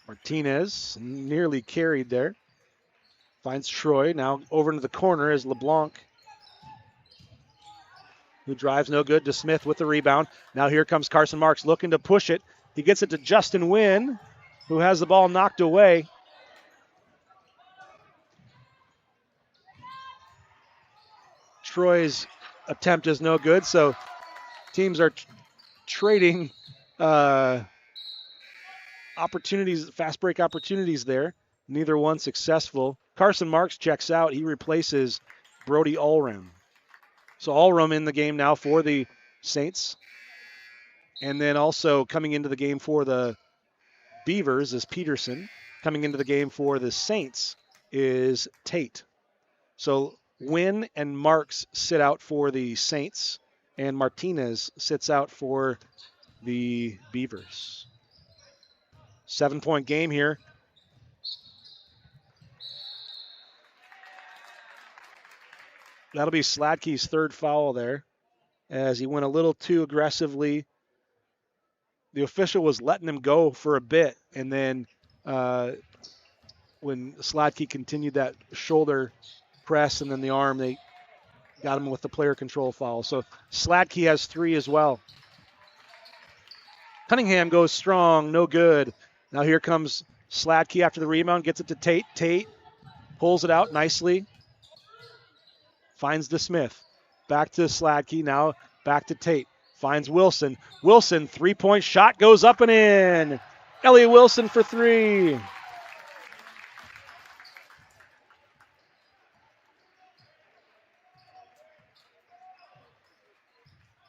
Martinez nearly carried there. Finds Troy. Now over into the corner is LeBlanc, who drives no good to Smith with the rebound. Now here comes Carson Marks looking to push it. He gets it to Justin Wynn, who has the ball knocked away. Troy's attempt is no good, so teams are trading opportunities, fast break opportunities there. Neither one successful. Carson Marks checks out. He replaces Brody Allram. So Allram in the game now for the Saints. And then also coming into the game for the Beavers is Peterson. Coming into the game for the Saints is Tate. So Wynn and Marks sit out for the Saints, and Martinez sits out for the Beavers. 7-point game here. That'll be Sladkey's third foul there, as he went a little too aggressively. The official was letting him go for a bit, and then when Sladkey continued that shoulder press and then the arm, they got him with the player control foul. So Sladkey has 3 as well. Cunningham goes strong, no good. Now here comes Sladkey after the rebound, gets it to Tate. Tate pulls it out nicely. Finds the Smith. Back to Sladkey, now back to Tate. Finds Wilson. Wilson, 3-point shot goes up and in. Elliot Wilson for 3.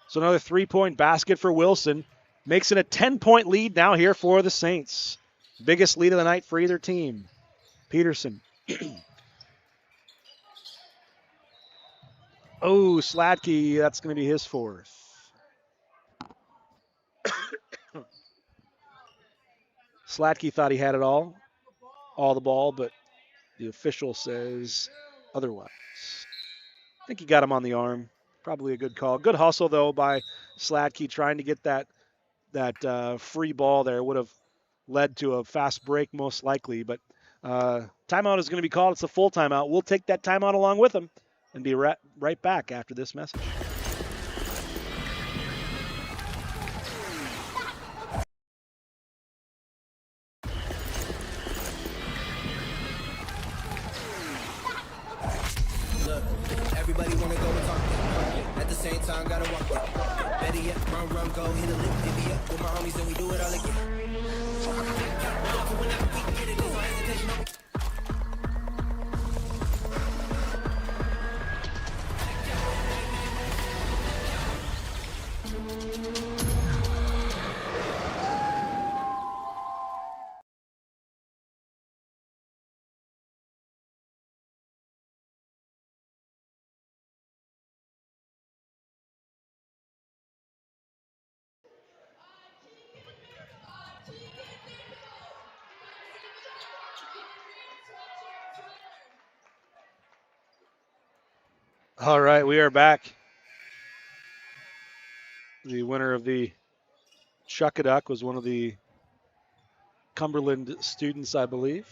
So another 3-point basket for Wilson. Makes it a 10-point lead now here for the Saints. Biggest lead of the night for either team. Peterson. Oh, Sladkey, that's going to be his 4th. Sladkey thought he had it all the ball, but the official says otherwise. I think he got him on the arm. Probably a good call. Good hustle, though, by Sladkey trying to get that free ball there. Would have led to a fast break most likely, but timeout is going to be called. It's a full timeout. We'll take that timeout along with him and be right back after this message. Look, everybody wanna go and talk. At the same time, gotta walk it. Better yet, run, go, hit a lick, divvy up with my homies, and we do it all again. Whenever we get it, there's no hesitation. All right, we are back. The winner of the Chuckaduck was one of the Cumberland students, I believe.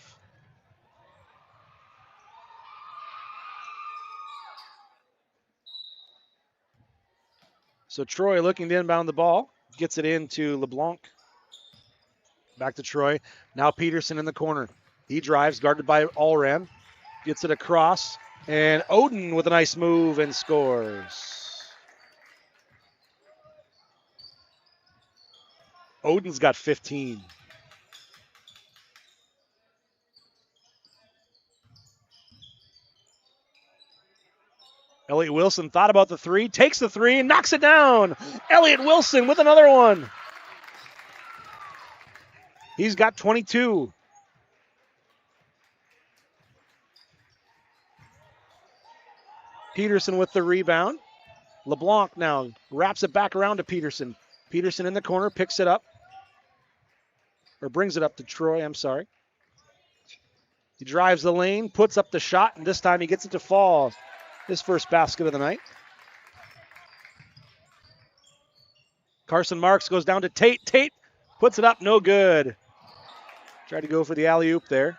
So Troy looking to inbound the ball, gets it into LeBlanc. Back to Troy. Now Peterson in the corner. He drives, guarded by Allram. Gets it across. And Oden with a nice move and scores. Oden's got 15. Elliot Wilson thought about the 3, takes the 3, and knocks it down. Elliot Wilson with another one. He's got 22. Peterson with the rebound. LeBlanc now wraps it back around to Peterson. Peterson in the corner, picks it up. Or brings it up to Troy, I'm sorry. He drives the lane, puts up the shot, and this time he gets it to fall. His first basket of the night. Carson Marks goes down to Tate. Tate puts it up, no good. Tried to go for the alley-oop there.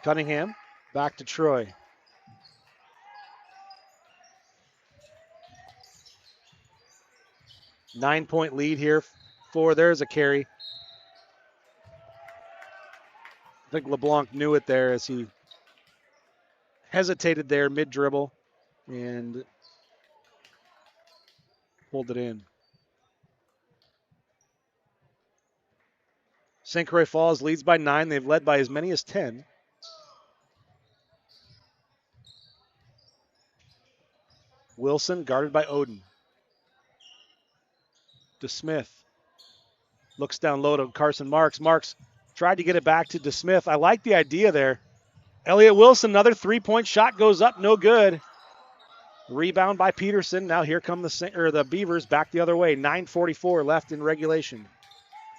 Cunningham back to Troy. Nine-point lead here for, there's a carry. I think LeBlanc knew it there as he hesitated there mid-dribble and pulled it in. St. Croix Falls leads by 9. They've led by as many as 10. Wilson guarded by Oden. DeSmith looks down low to Carson Marks. Marks tried to get it back to DeSmith. I like the idea there. Elliott Wilson, another three-point shot goes up, no good. Rebound by Peterson. Now here come the Beavers back the other way. 9:44 left in regulation.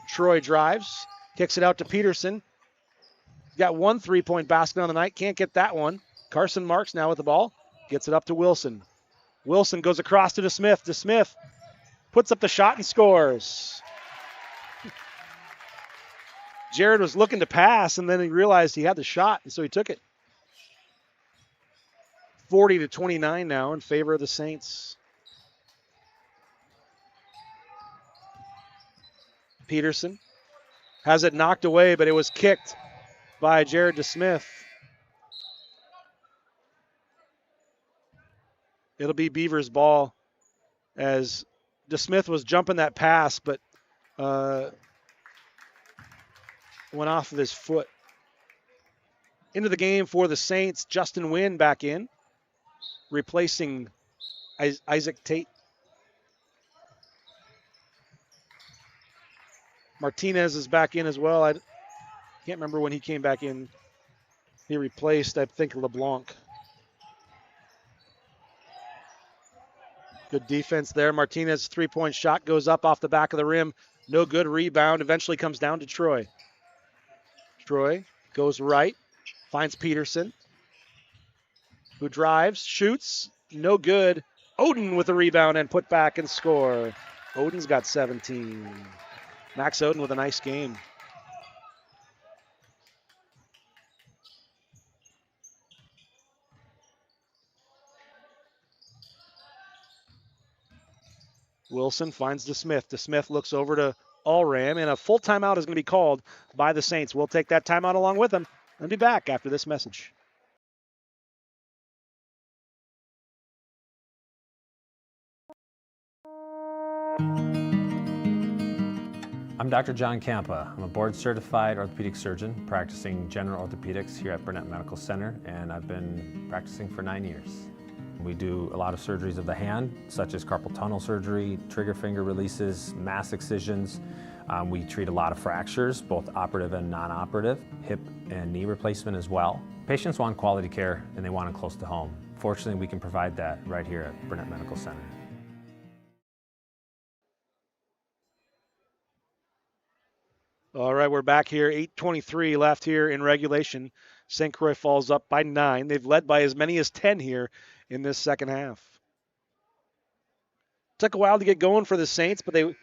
Troy drives, kicks it out to Peterson. Got one three-point basket on the night. Can't get that one. Carson Marks now with the ball. Gets it up to Wilson. Wilson goes across to DeSmith. DeSmith puts up the shot and scores. Jared was looking to pass, and then he realized he had the shot, and so he took it. 40-29 now in favor of the Saints. Peterson has it knocked away, but it was kicked by Jared DeSmith. It'll be Beavers' ball as DeSmith was jumping that pass, but went off of his foot. Into the game for the Saints, Justin Wynn back in, replacing Isaac Tate. Martinez is back in as well. I can't remember when he came back in. He replaced, I think, LeBlanc. Good defense there. Martinez, three-point shot goes up off the back of the rim. No good. Rebound eventually comes down to Troy. Troy goes right, finds Peterson, who drives, shoots, no good. Oden with a rebound and put back and score. Oden's got 17. Max Oden with a nice game. Wilson finds DeSmith. DeSmith looks over to Allram, and a full timeout is going to be called by the Saints. We'll take that timeout along with them and be back after this message. I'm Dr. John Campa. I'm a board-certified orthopedic surgeon practicing general orthopedics here at Burnett Medical Center, and I've been practicing for 9 years. We do a lot of surgeries of the hand, such as carpal tunnel surgery, trigger finger releases, mass excisions. We treat a lot of fractures, both operative and non-operative, hip and knee replacement as well. Patients want quality care and they want it close to home. Fortunately, we can provide that right here at Burnett Medical Center. All right, we're back here. 8:23 left here in regulation. St. Croix Falls up by 9. They've led by as many as 10 here in this second half. Took a while to get going for the Saints, but they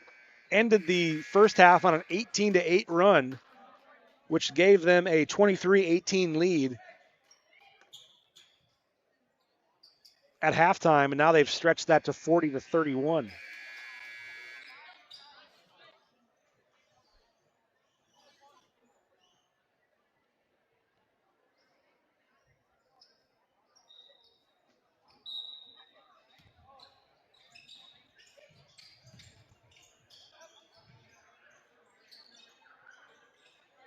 ended the first half on an 18-8 run, which gave them a 23-18 lead at halftime, and now they've stretched that to 40-31.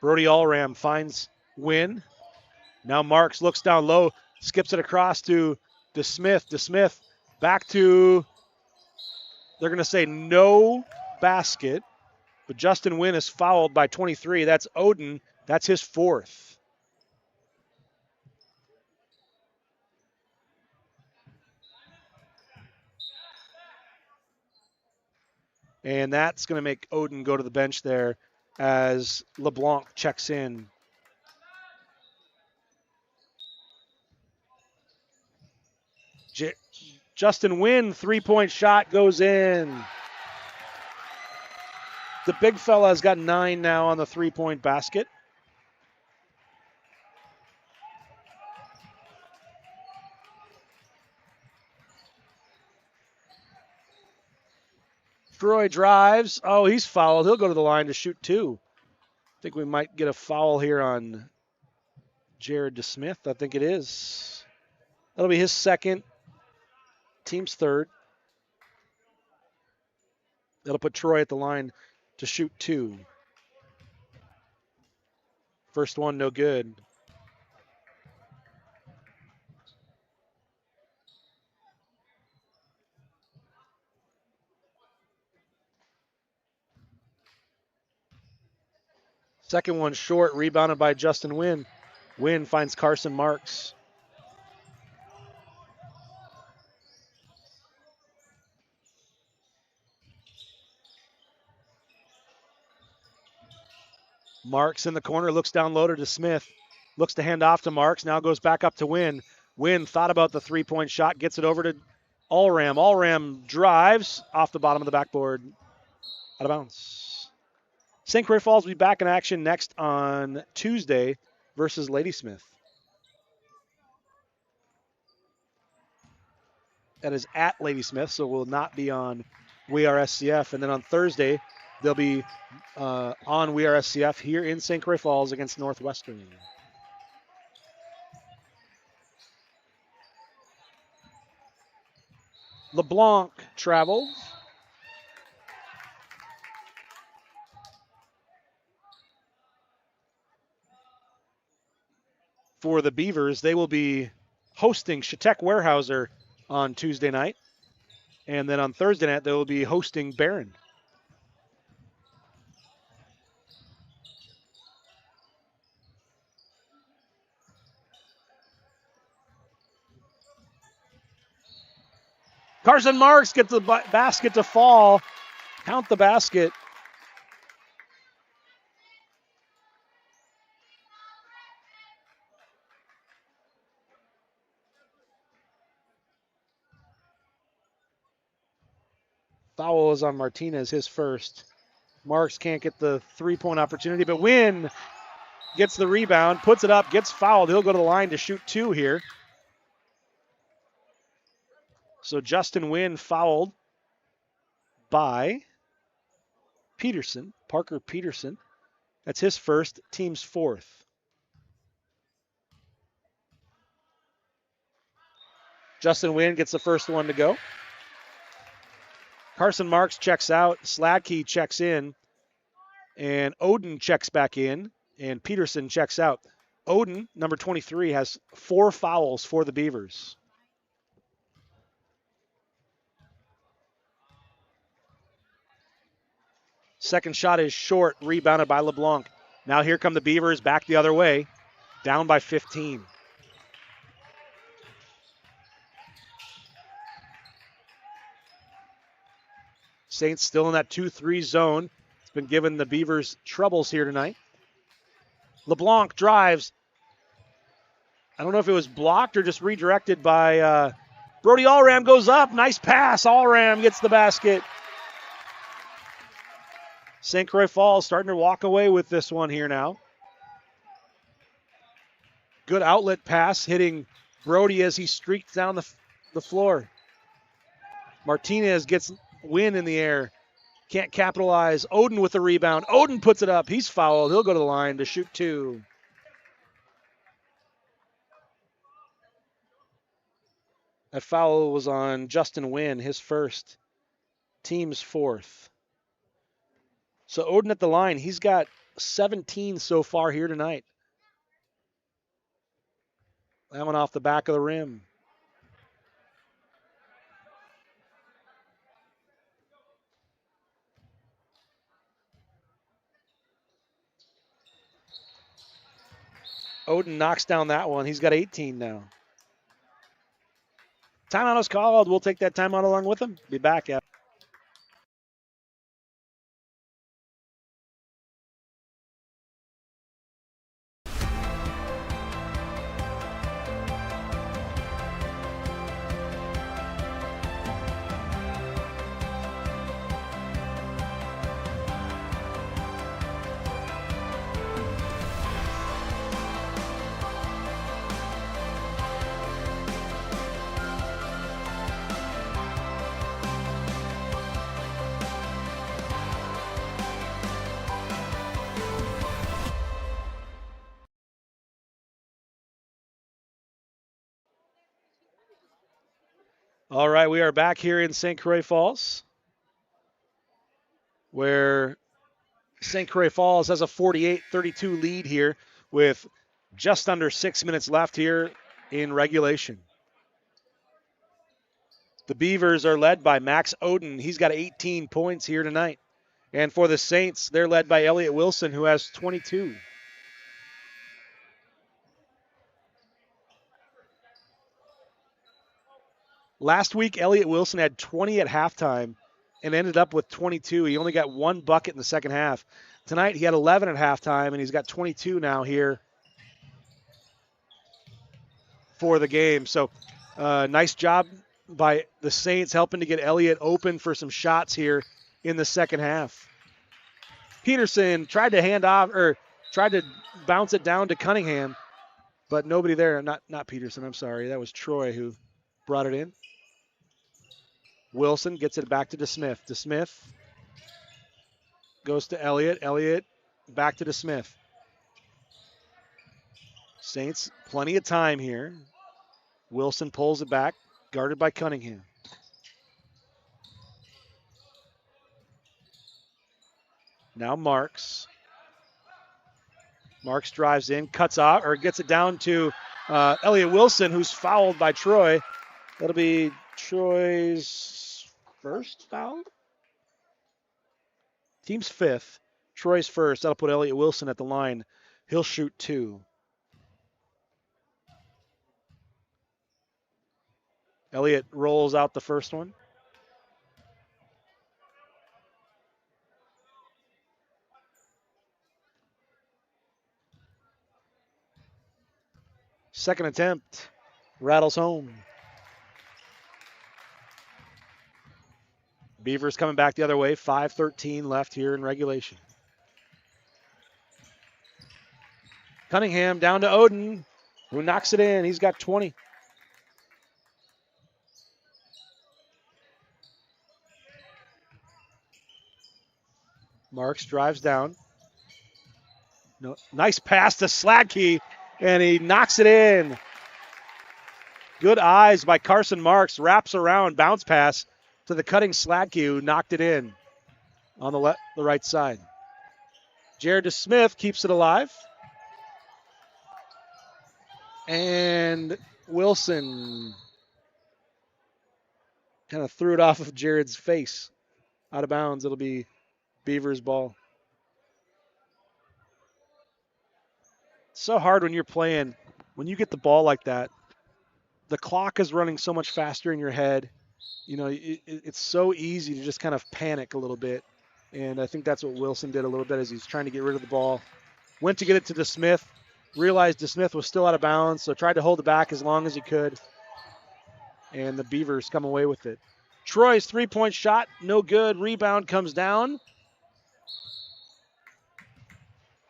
Brody Allram finds Wynn. Now Marks looks down low, skips it across to DeSmith. DeSmith back to, they're going to say no basket, but Justin Wynn is fouled by 23. That's Oden. That's his fourth. And that's going to make Oden go to the bench there as LeBlanc checks in. Justin Wynn, three-point shot goes in. The big fella has got 9 now on the three-point basket. Croix drives. Oh, he's fouled. He'll go to the line to shoot 2. I think we might get a foul here on Jared DeSmith. I think it is. That'll be his second. Team's third. That'll put Troy at the line to shoot 2. First one, no good. Second one short, rebounded by Justin Wynn. Wynn finds Carson Marks. Marks in the corner, looks down low to Smith. Looks to hand off to Marks, now goes back up to Wynn. Wynn thought about the three-point shot, gets it over to Allram. Allram drives off the bottom of the backboard. Out of bounds. St. Croix Falls will be back in action next on Tuesday versus Ladysmith. That is at Ladysmith, so will not be on We Are SCF. And then on Thursday, they'll be on We Are SCF here in St. Croix Falls against Northwestern. LeBlanc travels. For the Beavers, they will be hosting Chautauqua Weyerhaeuser on Tuesday night. And then on Thursday night, they will be hosting Barron. Carson Marks gets the basket to fall. Count the basket. Foul is on Martinez, his first. Marks can't get the three-point opportunity, but Wynn gets the rebound, puts it up, gets fouled. He'll go to the line to shoot 2 here. So Justin Wynn fouled by Peterson, Parker Peterson. That's his first, team's 4th. Justin Wynn gets the first one to go. Carson Marks checks out, Sladkey checks in, and Oden checks back in, and Peterson checks out. Oden, number 23, has 4 fouls for the Beavers. Second shot is short, rebounded by LeBlanc. Now here come the Beavers back the other way, down by 15. Saints still in that 2-3 zone. It's been giving the Beavers troubles here tonight. LeBlanc drives. I don't know if it was blocked or just redirected by Brody Allram. Goes up. Nice pass. Allram gets the basket. St. Croix Falls starting to walk away with this one here now. Good outlet pass hitting Brody as he streaks down the floor. Martinez gets Wynn in the air. Can't capitalize. Oden with the rebound. Oden puts it up. He's fouled. He'll go to the line to shoot 2. That foul was on Justin Wynn, his first. Team's 4th. So Oden at the line. He's got 17 so far here tonight. That one off the back of the rim. Oden knocks down that one. He's got 18 now. Timeout is called. We'll take that timeout along with him. Be back after. All right, we are back here in St. Croix Falls, where St. Croix Falls has a 48-32 lead here with just under 6 minutes left here in regulation. The Beavers are led by Max Oden. He's got 18 points here tonight. And for the Saints, they're led by Elliott Wilson, who has 22. Last week, Elliott Wilson had 20 at halftime and ended up with 22. He only got one bucket in the second half. Tonight, he had 11 at halftime, and he's got 22 now here for the game. So, nice job by the Saints helping to get Elliott open for some shots here in the second half. Peterson tried to bounce it down to Cunningham, but nobody there. Not Peterson, I'm sorry. That was Troy who brought it in. Wilson gets it back to DeSmith. DeSmith goes to Elliott. Elliott back to DeSmith. Saints, plenty of time here. Wilson pulls it back, guarded by Cunningham. Now Marks. Marks drives in, cuts off, or gets it down to Elliott Wilson, who's fouled by Troy. That'll be Troy's first foul? Team's fifth. Troy's first. That'll put Elliott Wilson at the line. He'll shoot 2. Elliott rolls out the first one. Second attempt. Rattles home. Beavers coming back the other way. 5:13 left here in regulation. Cunningham down to Oden, who knocks it in. He's got 20. Marks drives down. No, nice pass to Sladkey, and he knocks it in. Good eyes by Carson Marks. Wraps around, bounce pass to the cutting Sladkey, who knocked it in on the right side. Jared DeSmith keeps it alive. And Wilson kind of threw it off of Jared's face. Out of bounds. It'll be Beavers ball. It's so hard when you're playing. When you get the ball like that, the clock is running so much faster in your head. You know, it's so easy to just kind of panic a little bit. And I think that's what Wilson did a little bit as he's trying to get rid of the ball. Went to get it to DeSmith. Realized DeSmith was still out of bounds, so tried to hold it back as long as he could. And the Beavers come away with it. Troy's three-point shot, no good. Rebound comes down.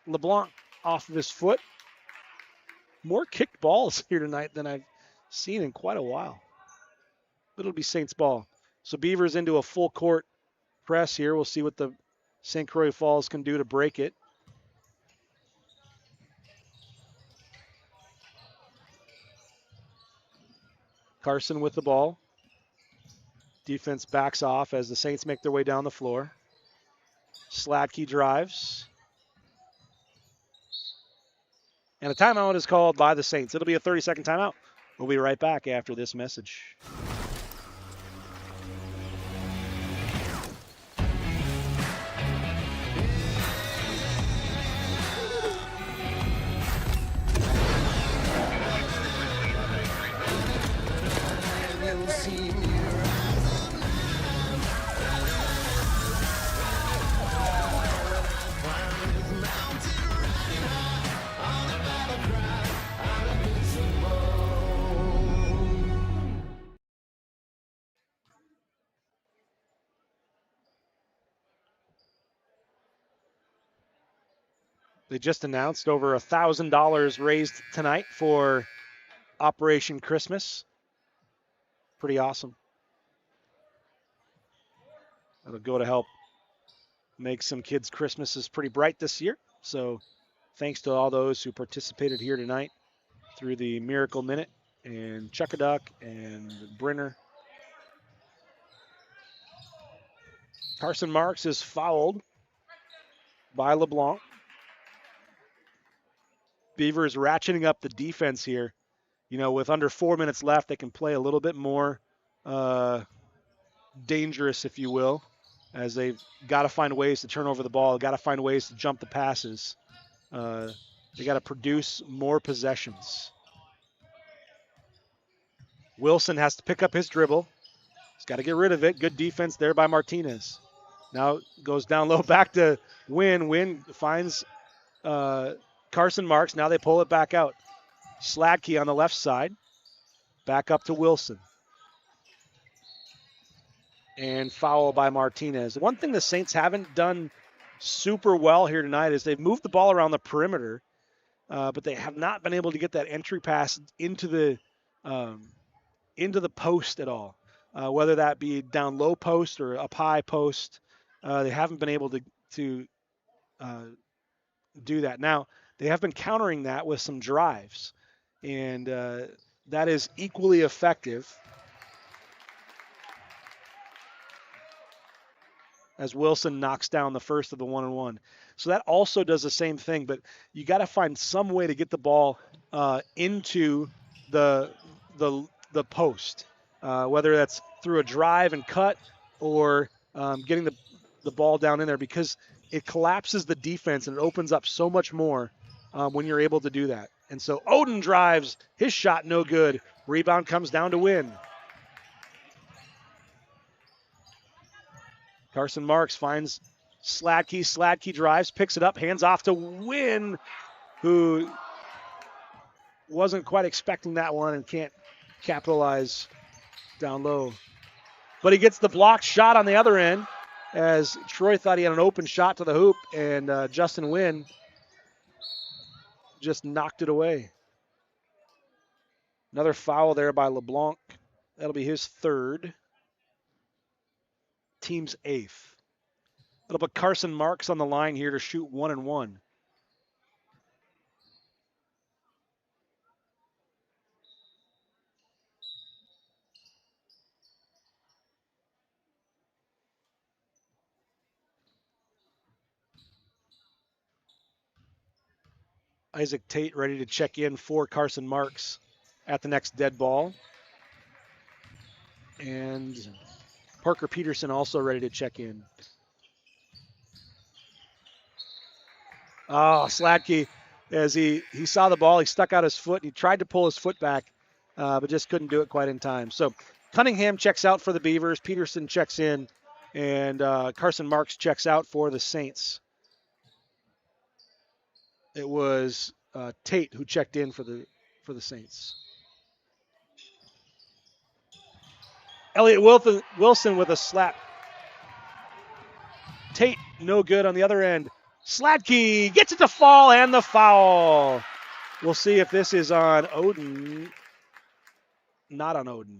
LeBlanc off of his foot. More kicked balls here tonight than I've seen in quite a while. But it'll be Saints ball. So Beavers into a full court press here. We'll see what the St. Croix Falls can do to break it. Carson with the ball. Defense backs off as the Saints make their way down the floor. Sladkey drives. And a timeout is called by the Saints. It'll be a 30-second timeout. We'll be right back after this message. They just announced over $1,000 raised tonight for Operation Christmas. Pretty awesome. That'll go to help make some kids' Christmases pretty bright this year. So thanks to all those who participated here tonight through the Miracle Minute and Chuckaduck and Brenner Carson Marks is fouled by LeBlanc. Beavers ratcheting up the defense here. You know, with under 4 minutes left, they can play a little bit more dangerous, if you will, as they've got to find ways to turn over the ball, got to find ways to jump the passes. They got to produce more possessions. Wilson has to pick up his dribble. He's got to get rid of it. Good defense there by Martinez. Now goes down low back to Wynn. Wynn finds Carson Marks. Now they pull it back out. Sladkey on the left side. Back up to Wilson. And foul by Martinez. One thing the Saints haven't done super well here tonight is they've moved the ball around the perimeter, but they have not been able to get that entry pass into the post at all. Whether that be down low post or up high post, they haven't been able to do that. Now, they have been countering that with some drives, and that is equally effective. As Wilson knocks down the first of the 1-and-1. So that also does the same thing, but you got to find some way to get the ball into the post, whether that's through a drive and cut or getting the ball down in there, because it collapses the defense and it opens up so much more when you're able to do that. And so Oden drives, his shot no good. Rebound comes down to Wynn. Carson Marks finds Sladkey. Sladkey drives, picks it up, hands off to Wynn, who wasn't quite expecting that one and can't capitalize down low. But he gets the blocked shot on the other end, as Troy thought he had an open shot to the hoop, and Justin Wynn just knocked it away. Another foul there by LeBlanc. That'll be his third. Team's eighth. That'll put Carson Marks on the line here to shoot 1-and-1. Isaac Tate ready to check in for Carson Marks at the next dead ball. And Parker Peterson also ready to check in. Oh, Sladkey, as he saw the ball, he stuck out his foot. He tried to pull his foot back, but just couldn't do it quite in time. So Cunningham checks out for the Beavers. Peterson checks in, and Carson Marks checks out for the Saints. It was Tate who checked in for the Saints. Elliott Wilson with a slap. Tate, no good on the other end. Sladkey gets it to fall, and the foul. We'll see if this is on Oden. Not on Oden.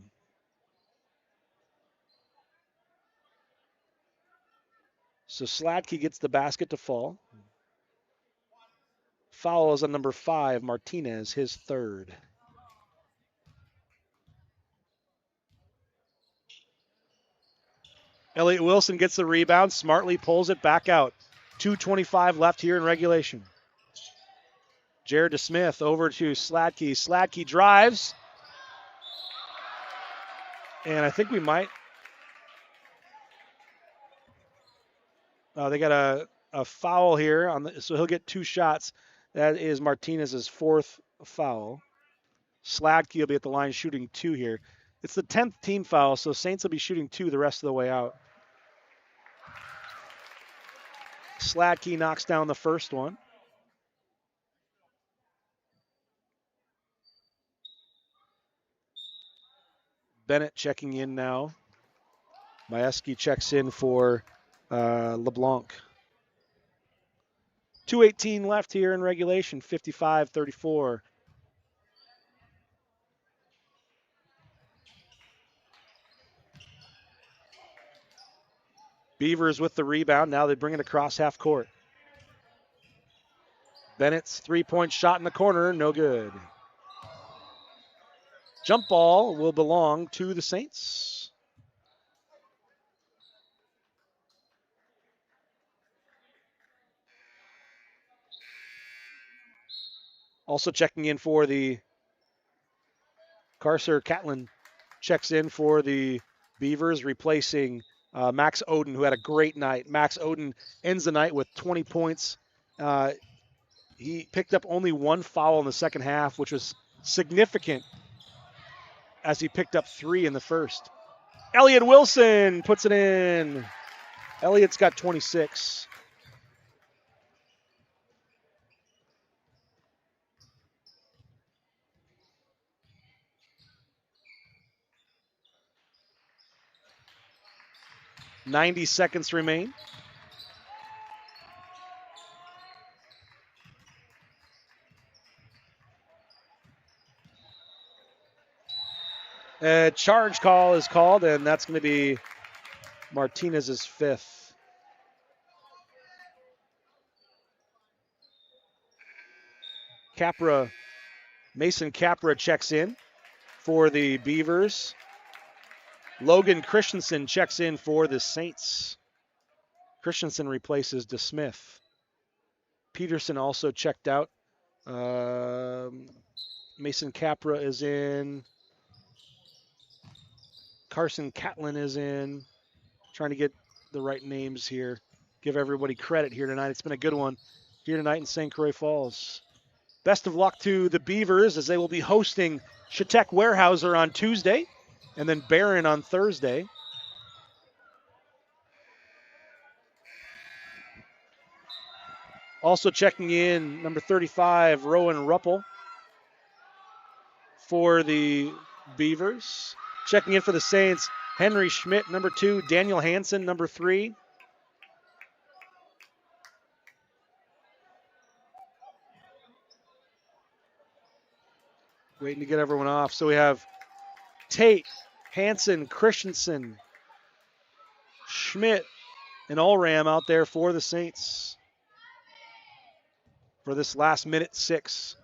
So Sladkey gets the basket to fall. Foul is on number 5, Martinez, his third. Elliott Wilson gets the rebound, smartly pulls it back out. 2:25 left here in regulation. Jared DeSmith over to Sladkey. Sladkey drives. And I think we might. They got a foul here, so he'll get 2 shots. That is Martinez's 4th foul. Sladkey will be at the line shooting 2 here. It's the 10th team foul, so Saints will be shooting 2 the rest of the way out. Sladkey knocks down the first one. Bennett checking in now. Majewski checks in for LeBlanc. 2:18 left here in regulation, 55-34. Beavers with the rebound. Now they bring it across half court. Bennett's 3-point shot in the corner, no good. Jump ball will belong to the Saints. Also checking in for the Carcer Catlin checks in for the Beavers, replacing Max Oden, who had a great night. Max Oden ends the night with 20 points. He picked up only one foul in the second half, which was significant as he picked up 3 in the first. Elliot Wilson puts it in. Elliot's got 26. .90 seconds remain. A charge call is called, and that's going to be Martinez's 5th. Mason Capra checks in for the Beavers. Logan Christensen checks in for the Saints. Christensen replaces DeSmith. Peterson also checked out. Mason Capra is in. Carson Catlin is in. Trying to get the right names here. Give everybody credit here tonight. It's been a good one here tonight in St. Croix Falls. Best of luck to the Beavers as they will be hosting Chetek Weyerhaeuser on Tuesday and then Barron on Thursday. Also checking in, number 35, Rowan Ruppel for the Beavers. Checking in for the Saints, Henry Schmidt, number 2, Daniel Hansen, number 3. Waiting to get everyone off. So we have Tate, Hansen, Christensen, Schmidt, and Allram out there for the Saints for this last minute 6.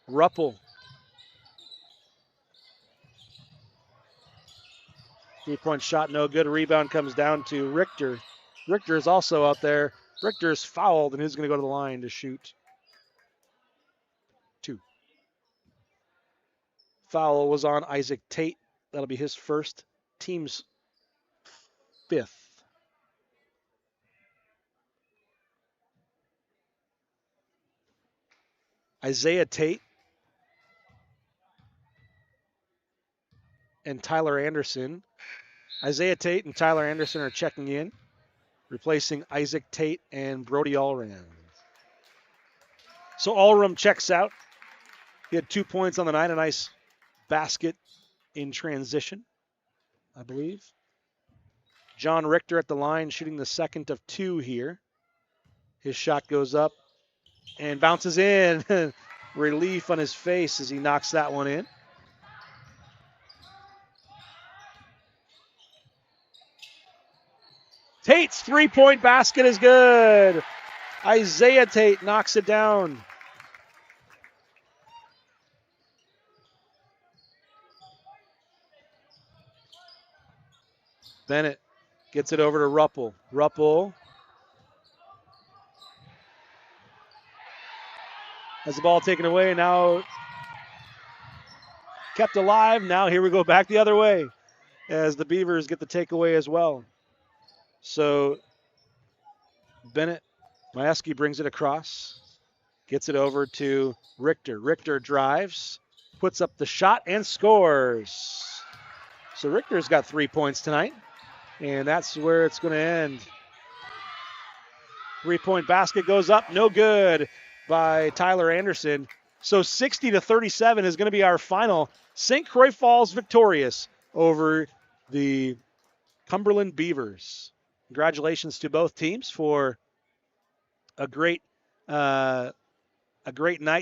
Ruppel. 3-point shot, no good. Rebound comes down to Richter. Richter is also out there. Richter's fouled, and he's going to go to the line to shoot. 2. Foul was on Isaac Tate. That'll be his first, team's 5th. Isaiah Tate and Tyler Anderson. Isaiah Tate and Tyler Anderson are checking in, replacing Isaac Tate and Brody Allram. So Allram checks out. He had 2 points on the night, a nice basket in transition, I believe. John Richter at the line, shooting the second of 2 here. His shot goes up and bounces in. Relief on his face as he knocks that one in. Tate's 3-point basket is good. Isaiah Tate knocks it down. Bennett gets it over to Ruppel. Ruppel has the ball taken away. Now kept alive. Now here we go back the other way as the Beavers get the takeaway as well. So Bennett, Majewski brings it across, gets it over to Richter. Richter drives, puts up the shot and scores. So Richter's got 3 points tonight, and that's where it's going to end. 3-point basket goes up, no good by Tyler Anderson. So 60-37 is going to be our final. St. Croix Falls victorious over the Cumberland Beavers. Congratulations to both teams for a great night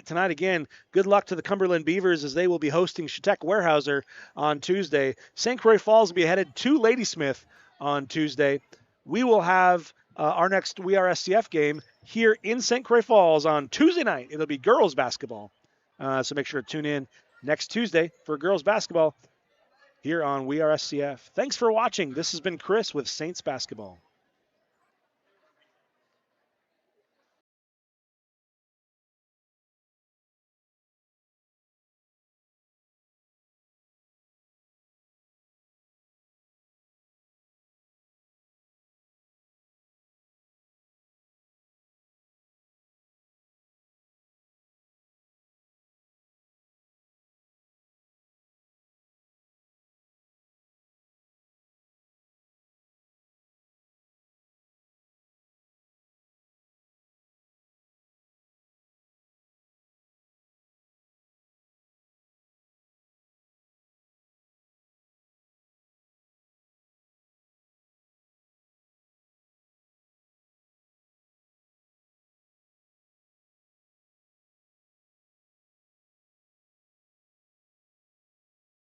tonight. Again, good luck to the Cumberland Beavers as they will be hosting Chetek Weyerhaeuser on Tuesday. St. Croix Falls will be headed to Ladysmith on Tuesday. We will have our next We Are SCF game here in St. Croix Falls on Tuesday night. It'll be girls basketball. So make sure to tune in next Tuesday for girls basketball here on We Are SCF. Thanks for watching. This has been Chris with Saints Basketball.